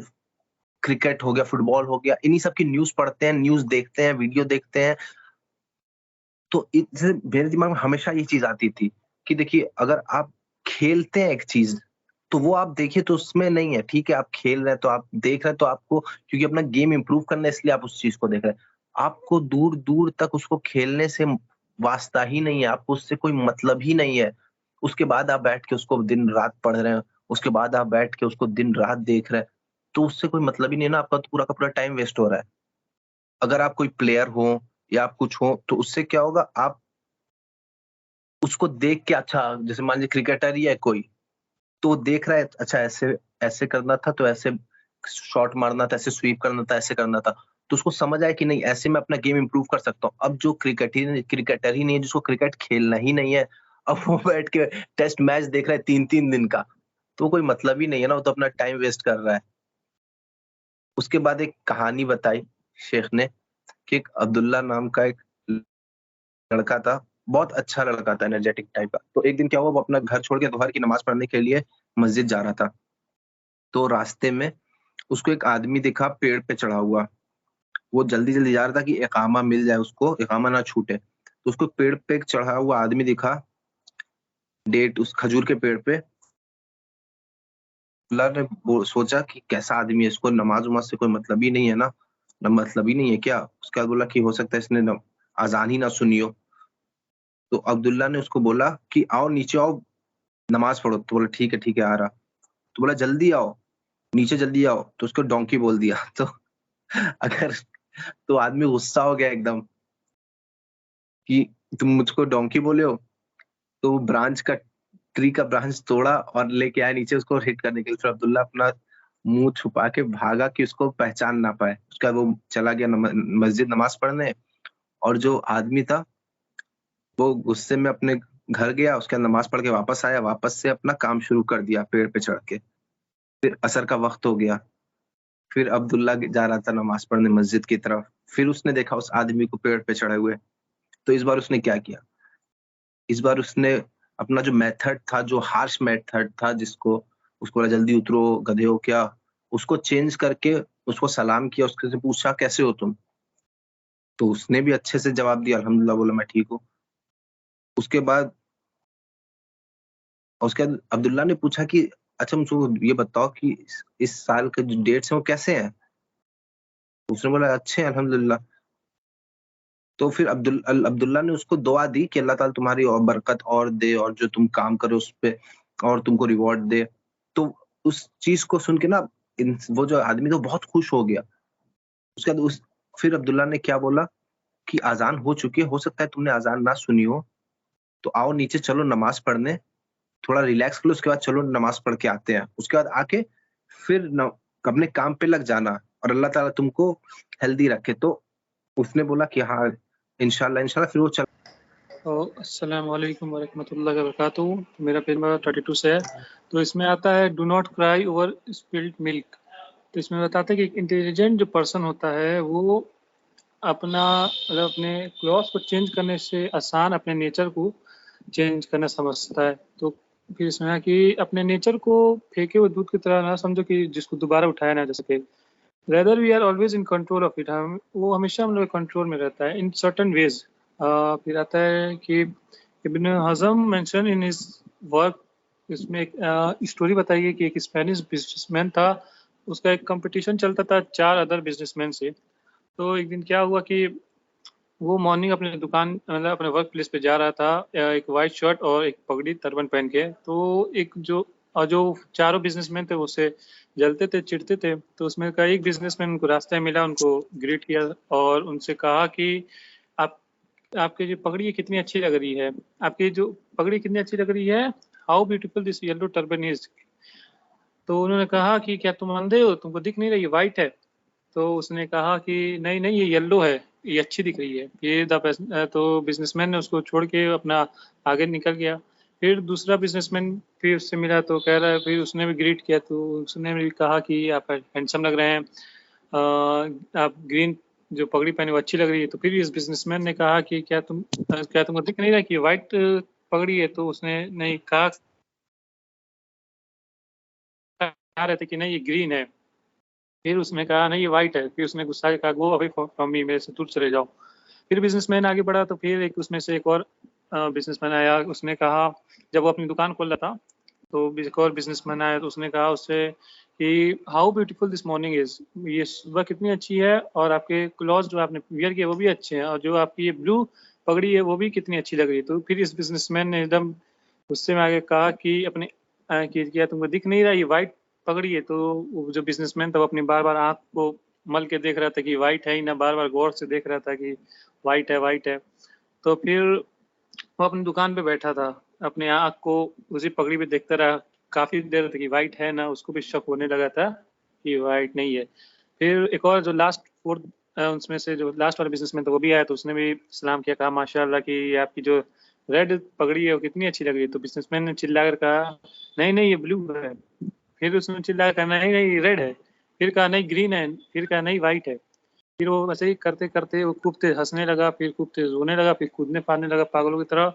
क्रिकेट हो गया, फुटबॉल हो गया, इन्हीं सब की न्यूज पढ़ते हैं, न्यूज देखते हैं, वीडियो देखते हैं। तो इससे मेरे दिमाग में हमेशा ये चीज आती थी कि देखिए अगर आप खेलते हैं एक चीज, तो वो आप देखिए तो उसमें नहीं है, ठीक है आप खेल रहे हैं तो आप देख रहे हैं, तो आपको क्योंकि अपना गेम इंप्रूव करना है इसलिए आप उस चीज को देख रहे हैं। आपको दूर दूर तक उसको खेलने से वास्ता ही नहीं है, आपको उससे कोई मतलब ही नहीं है। उसके बाद आप बैठ के उसको दिन रात पढ़ रहे हैं, उसके बाद आप बैठ के उसको दिन रात देख रहे हैं, तो उससे कोई मतलब ही नहीं है ना, आपका तो पूरा का पूरा टाइम वेस्ट हो रहा है। अगर आप कोई प्लेयर हो या आप कुछ हो तो उससे क्या होगा, आप उसको देख के, अच्छा जैसे मान लीजिए क्रिकेटर ही है कोई, तो वो देख रहा है अच्छा ऐसे ऐसे करना था, तो ऐसे शॉट मारना था, ऐसे स्वीप करना था, ऐसे करना था, तो उसको समझ आया कि नहीं ऐसे मैं अपना गेम इंप्रूव कर सकता हूँ। अब जो क्रिकेटर ही नहीं है, जिसको क्रिकेट खेलना ही नहीं है, अब वो बैठ के टेस्ट मैच देख रहा है 3-3 दिन का, तो कोई मतलब ही नहीं है ना, वो तो अपना टाइम वेस्ट कर रहा है। उसके बाद एक कहानी बताई शेख ने कि एक अब्दुल्ला नाम का एक लड़का था, बहुत अच्छा लड़का था, एनर्जेटिक टाइप का। तो एक दिन क्या हुआ, वो अपना घर छोड़ के दोपहर की नमाज पढ़ने के लिए मस्जिद जा रहा था। तो रास्ते में उसको एक आदमी दिखा पेड़ पे चढ़ा हुआ। वो जल्दी जल्दी जा रहा था कि इकामा मिल जाए, उसको इकामा ना छूटे। तो उसको पेड़ पे एक चढ़ा हुआ आदमी दिखा, डेट उस खजूर के पेड़ पे। अल्लाह ने सोचा कि कैसा आदमी है, इसको नमाज उमाज से कोई मतलब ही नहीं है ना, मतलब ही नहीं है क्या? उसके बाद बोला कि हो सकता है इसने अजान ही ना सुनी हो। तो अब्दुल्ला ने उसको बोला कि आओ नीचे आओ, नमाज पढ़ो। तो बोला ठीक है आ रहा। तो बोला जल्दी आओ, नीचे जल्दी आओ। तो उसको डोंकी बोल दिया। तो अगर तो आदमी गुस्सा हो गया एकदम कि तुम मुझको डोंकी बोले हो। तो वो ट्री का ब्रांच तोड़ा और लेके आया नीचे उसको हिट करने के लिए। फिर अब्दुल्ला अपना मुंह छुपा के भागा कि उसको पहचान ना पाए। उसका वो चला गया मस्जिद नमाज पढ़ने, और जो आदमी था वो गुस्से में अपने घर गया, उसके बाद नमाज पढ़ के वापस आया, वापस से अपना काम शुरू कर दिया पेड़ पे चढ़ के। फिर असर का वक्त हो गया, फिर अब्दुल्ला जा रहा था नमाज पढ़ने मस्जिद की तरफ, फिर उसने देखा उस आदमी को पेड़ पे चढ़े हुए। तो इस बार उसने क्या किया, इस बार उसने अपना जो मेथड था, जो हार्श मेथड था, जिसको उसको बोला जल्दी उतरो गधे हो क्या, उसको चेंज करके उसको सलाम किया, उससे पूछा कैसे हो तुम। तो उसने भी अच्छे से जवाब दिया, अल्हम्दुलिल्लाह, बोला मैं ठीक हूँ। उसके बाद अब्दुल्ला ने पूछा कि अच्छा मुझको ये बताओ कि इस साल के जो डेट्स हैं वो कैसे हैं। उसने बोला अच्छे हैं अल्हम्दुलिल्लाह। तो फिर अब्दुल्ला ने उसको दुआ दी कि अल्लाह ताला तुम्हारी और बरकत और दे, और जो तुम काम करो उस पे और तुमको रिवॉर्ड दे। तो उस चीज को सुन के ना वो जो आदमी था बहुत खुश हो गया। उसके बाद फिर अब्दुल्ला ने क्या बोला कि अजान हो चुकी है, हो सकता है तुमने अजान ना सुनी हो, तो आओ नीचे चलो नमाज पढ़ने, थोड़ा रिलैक्स कर लो, उसके बाद चलो नमाज पढ़ के आते हैं। उसके बाद आके फिर अपने काम पे लग जाना, और अल्लाह ताला तुमको हेल्दी रखे। तो उसने बोला कि हाँ इंशाल्लाह इंशाल्लाह। फिर वो चल अस्सलाम वालेकुम वरहमतुल्लाहि वबरकातुहू। मेरा पेज नंबर 32 से है। तो इसमें आता है do not cry over spilled milk. तो इसमें बताता है कि एक इंटेलिजेंट जो पर्सन होता है वो अपना मतलब अपने क्लॉथ को चेंज करने से आसान अपने नेचर को चेंज करना समझता है। तो फिर इसमें है कि अपने नेचर को फेंके हुए दूध की तरह ना समझो कि जिसको दोबारा उठाया ना जा सके। Rather we are always in control of it, हम वो हमेशा हम लोग कंट्रोल में रहता है इन सर्टन वेज। फिर आता है कि इब्न हज़म मेंशन इन हिज वर्क, इसमें एक स्टोरी बताई है कि एक स्पेनिश बिजनेसमैन था, उसका एक कंपटीशन चलता था 4 अदर बिजनेसमैन से। तो एक दिन क्या हुआ कि वो मॉर्निंग अपने दुकान मतलब अपने वर्क प्लेस पे जा रहा था, एक वाइट शर्ट और एक पगड़ी टर्बन पहन के। तो एक जो चारों बिजनेसमैन थे उससे जलते थे, चिढ़ते थे। तो उसमें का एक बिजनेसमैन उनको रास्ते में मिला, उनको ग्रीट किया और उनसे कहा कि आप आपकी जो पगड़ी है कितनी अच्छी लग रही है, आपकी जो पगड़ी कितनी अच्छी लग रही है, how beautiful this yellow turban is. तो उन्होंने कहा कि क्या तुम अंधे हो, तुमको दिख नहीं रही, वाइट है। तो उसने कहा कि नहीं नहीं ये येलो है, ये अच्छी दिख रही है। तो बिजनेसमैन ने उसको छोड़ के अपना आगे निकल गया। फिर दूसरा बिजनेसमैन फिर उससे मिला तो कह रहा है, फिर उसने भी ग्रीट किया। तो उसने भी कहा कि आप हैंडसम लग रहे हैं, आप ग्रीन जो पगड़ी पहने वो अच्छी लग रही है। तो फिर इस बिजनेसमैन ने कहा कि क्या तुमको दिख नहीं रहा कि वाइट पगड़ी है। तो उसने नहीं कहा रहे थे कि नहीं ये ग्रीन है। फिर उसने कहा नहीं ये वाइट है। फिर उसने गुस्सा के कहा गो अवे फ्रॉम मी, मेरे से दूर चले जाओ। फिर बिजनेसमैन आगे बढ़ा तो फिर एक उसमें से एक और बिजनेसमैन आया। उसने कहा, जब वो अपनी दुकान खोल रहा था तो एक और बिजनेसमैन आया तो उसने कहा उससे कि how beautiful this morning is, ये सुबह कितनी अच्छी है और आपके क्लॉथ जो आपने वियर किए वो भी अच्छे हैं और जो आपकी ये ब्लू पगड़ी है वो भी कितनी अच्छी लग रही है। तो फिर इस बिजनेसमैन ने एकदम गुस्से में आगे कहा कि अपने कि क्या तुमको दिख नहीं रहा ये वाइट पगड़ी है। तो वो जो बिजनेसमैन था वो अपनी बार बार आंख को मल के देख रहा था कि वाइट है ही ना, बार बार गौर से देख रहा था कि वाइट है वाइट है। तो फिर वो अपनी दुकान पे बैठा था, अपने आँख को उसी पगड़ी पे देखता रहा काफ़ी देर तक कि वाइट है ना। उसको भी शक होने लगा था कि वाइट नहीं है। फिर एक और जो लास्ट फोर्थ उसमें से जो लास्ट वाला बिजनेसमैन था वो भी आया। तो उसने भी सलाम किया, कहा माशाल्लाह कि आपकी जो रेड पगड़ी है वो कितनी अच्छी लग रही है। तो बिजनेसमैन ने चिल्ला कर कहा नहीं नहीं ये ब्लू है। फिर उसने चिल्ला कर कहा नहीं नहीं रेड है। फिर कहा नहीं ग्रीन है। फिर कहा नहीं वाइट है। फिर वो वैसे ही करते करते वो खूब तेज हंसने लगा, फिर खूब तेज रोने लगा, फिर कूदने फाड़ने लगा पागलों की तरह।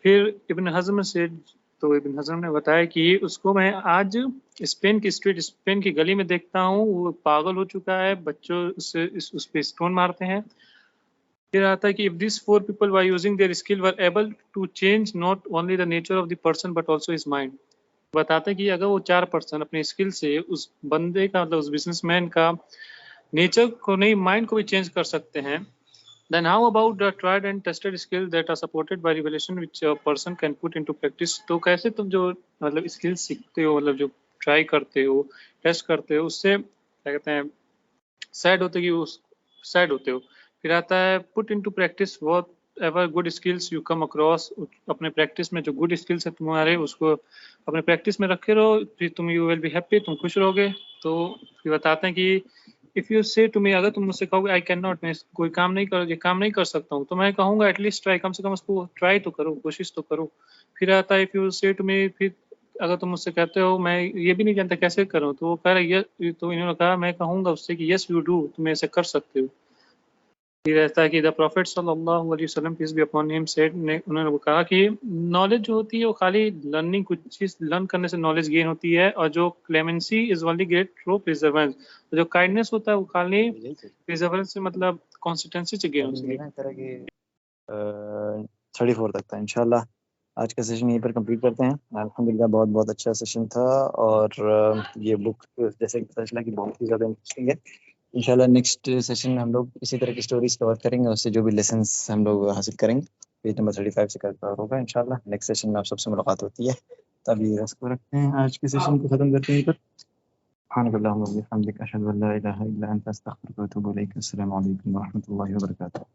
फिर इब्न हज़म से तो इब्न हज़म ने बताया कि उसको मैं आज स्पेन की गली में देखता हूँ, वो पागल हो चुका है, बच्चों उस पे स्टोन मारते हैं। फिर आता है कि if this four people by using their skill were able to change not only the nature of the person but also his mind. बताते हैं कि अगर वो 4 पर्सन अपने स्किल से उस बंदे का मतलब उस बिजनेसमैन का नेचर को नहीं माइंड को भी चेंज कर सकते हैं, then how about the tried and tested skills that are supported by revelation which a person can put into practice। तो कैसे तुम जो मतलब स्किल सीखते हो, मतलब जो ट्राई करते हो, टेस्ट करते हो, उससे क्या कहते हैं सैड होते हो। फिर आता है put into practice what ever good skills you come across. अपने प्रैक्टिस में जो गुड स्किल्स है तुम्हारे उसको अपने प्रैक्टिस में रखे रहो, फिर तुम यू विल बी हैप्पी, तुम खुश रहोगे। तो फिर बताते हैं कि इफ यू से टू मी, अगर तुम मुझसे कहोगे आई कैन नॉट, मैं कोई काम नहीं कर, ये काम नहीं कर सकता हूँ, तो मैं कहूँगा एटलीस्ट ट्राई, कम से कम उसको ट्राई तो करो, कोशिश तो करो। फिर आता है इफ यू से टू मी, फिर अगर तुम मुझसे कहते हो मैं ये भी नहीं जानता कैसे करूँ, तो वो कह रहा है तो इन्होंने कहा, मैं कहूँगा उससे कि यस यू डू, तुम ऐसे कर सकते हो। फिर रहता है कि द प्रॉफिट सल्लल्लाहु अलैहि वसल्लम peace be upon him said, उन्होंने कहा कि नॉलेज जो होती है वो खाली लर्निंग, कुछ चीज लर्न करने से नॉलेज गेन होती है, और जो clemency is only great through प्रिजर्वेंस, जो काइंडनेस होता है वो खाली प्रिजर्वेंस से मतलब कंसिस्टेंसी से गेन होती है। तरह के 34 तक था इंशाल्लाह। आज का सेशन यहीं पर कंप्लीट करते हैं। अल्हम्दुलिल्लाह बहुत बहुत अच्छा सेशन था, और ये बुक जैसे कि पता चला कि बहुत ही ज़्यादा इंटरेस्टिंग है। इंशाल्लाह नेक्स्ट सेशन में हम लोग इसी तरह की स्टोरीज कवर करेंगे, उससे जो भी लेसन्स हम लोग हासिल करेंगे पेज नंबर 35 से कवर होगा इंशाल्लाह। नेक्स्ट सेशन में आप सबसे मुलाकात होती है, तभी इसको रखते हैं, आज के सेशन को ख़त्म करते हैं। सुब्हानकल्लाहुम्मा व बिहम्दिका अशहदु अन ला इलाहा इल्ला अंता अस्तगफिरुका व अतूबु इलैक। अस्सलामु अलैकुम व रहमतुल्लाहि व बरकातुहू।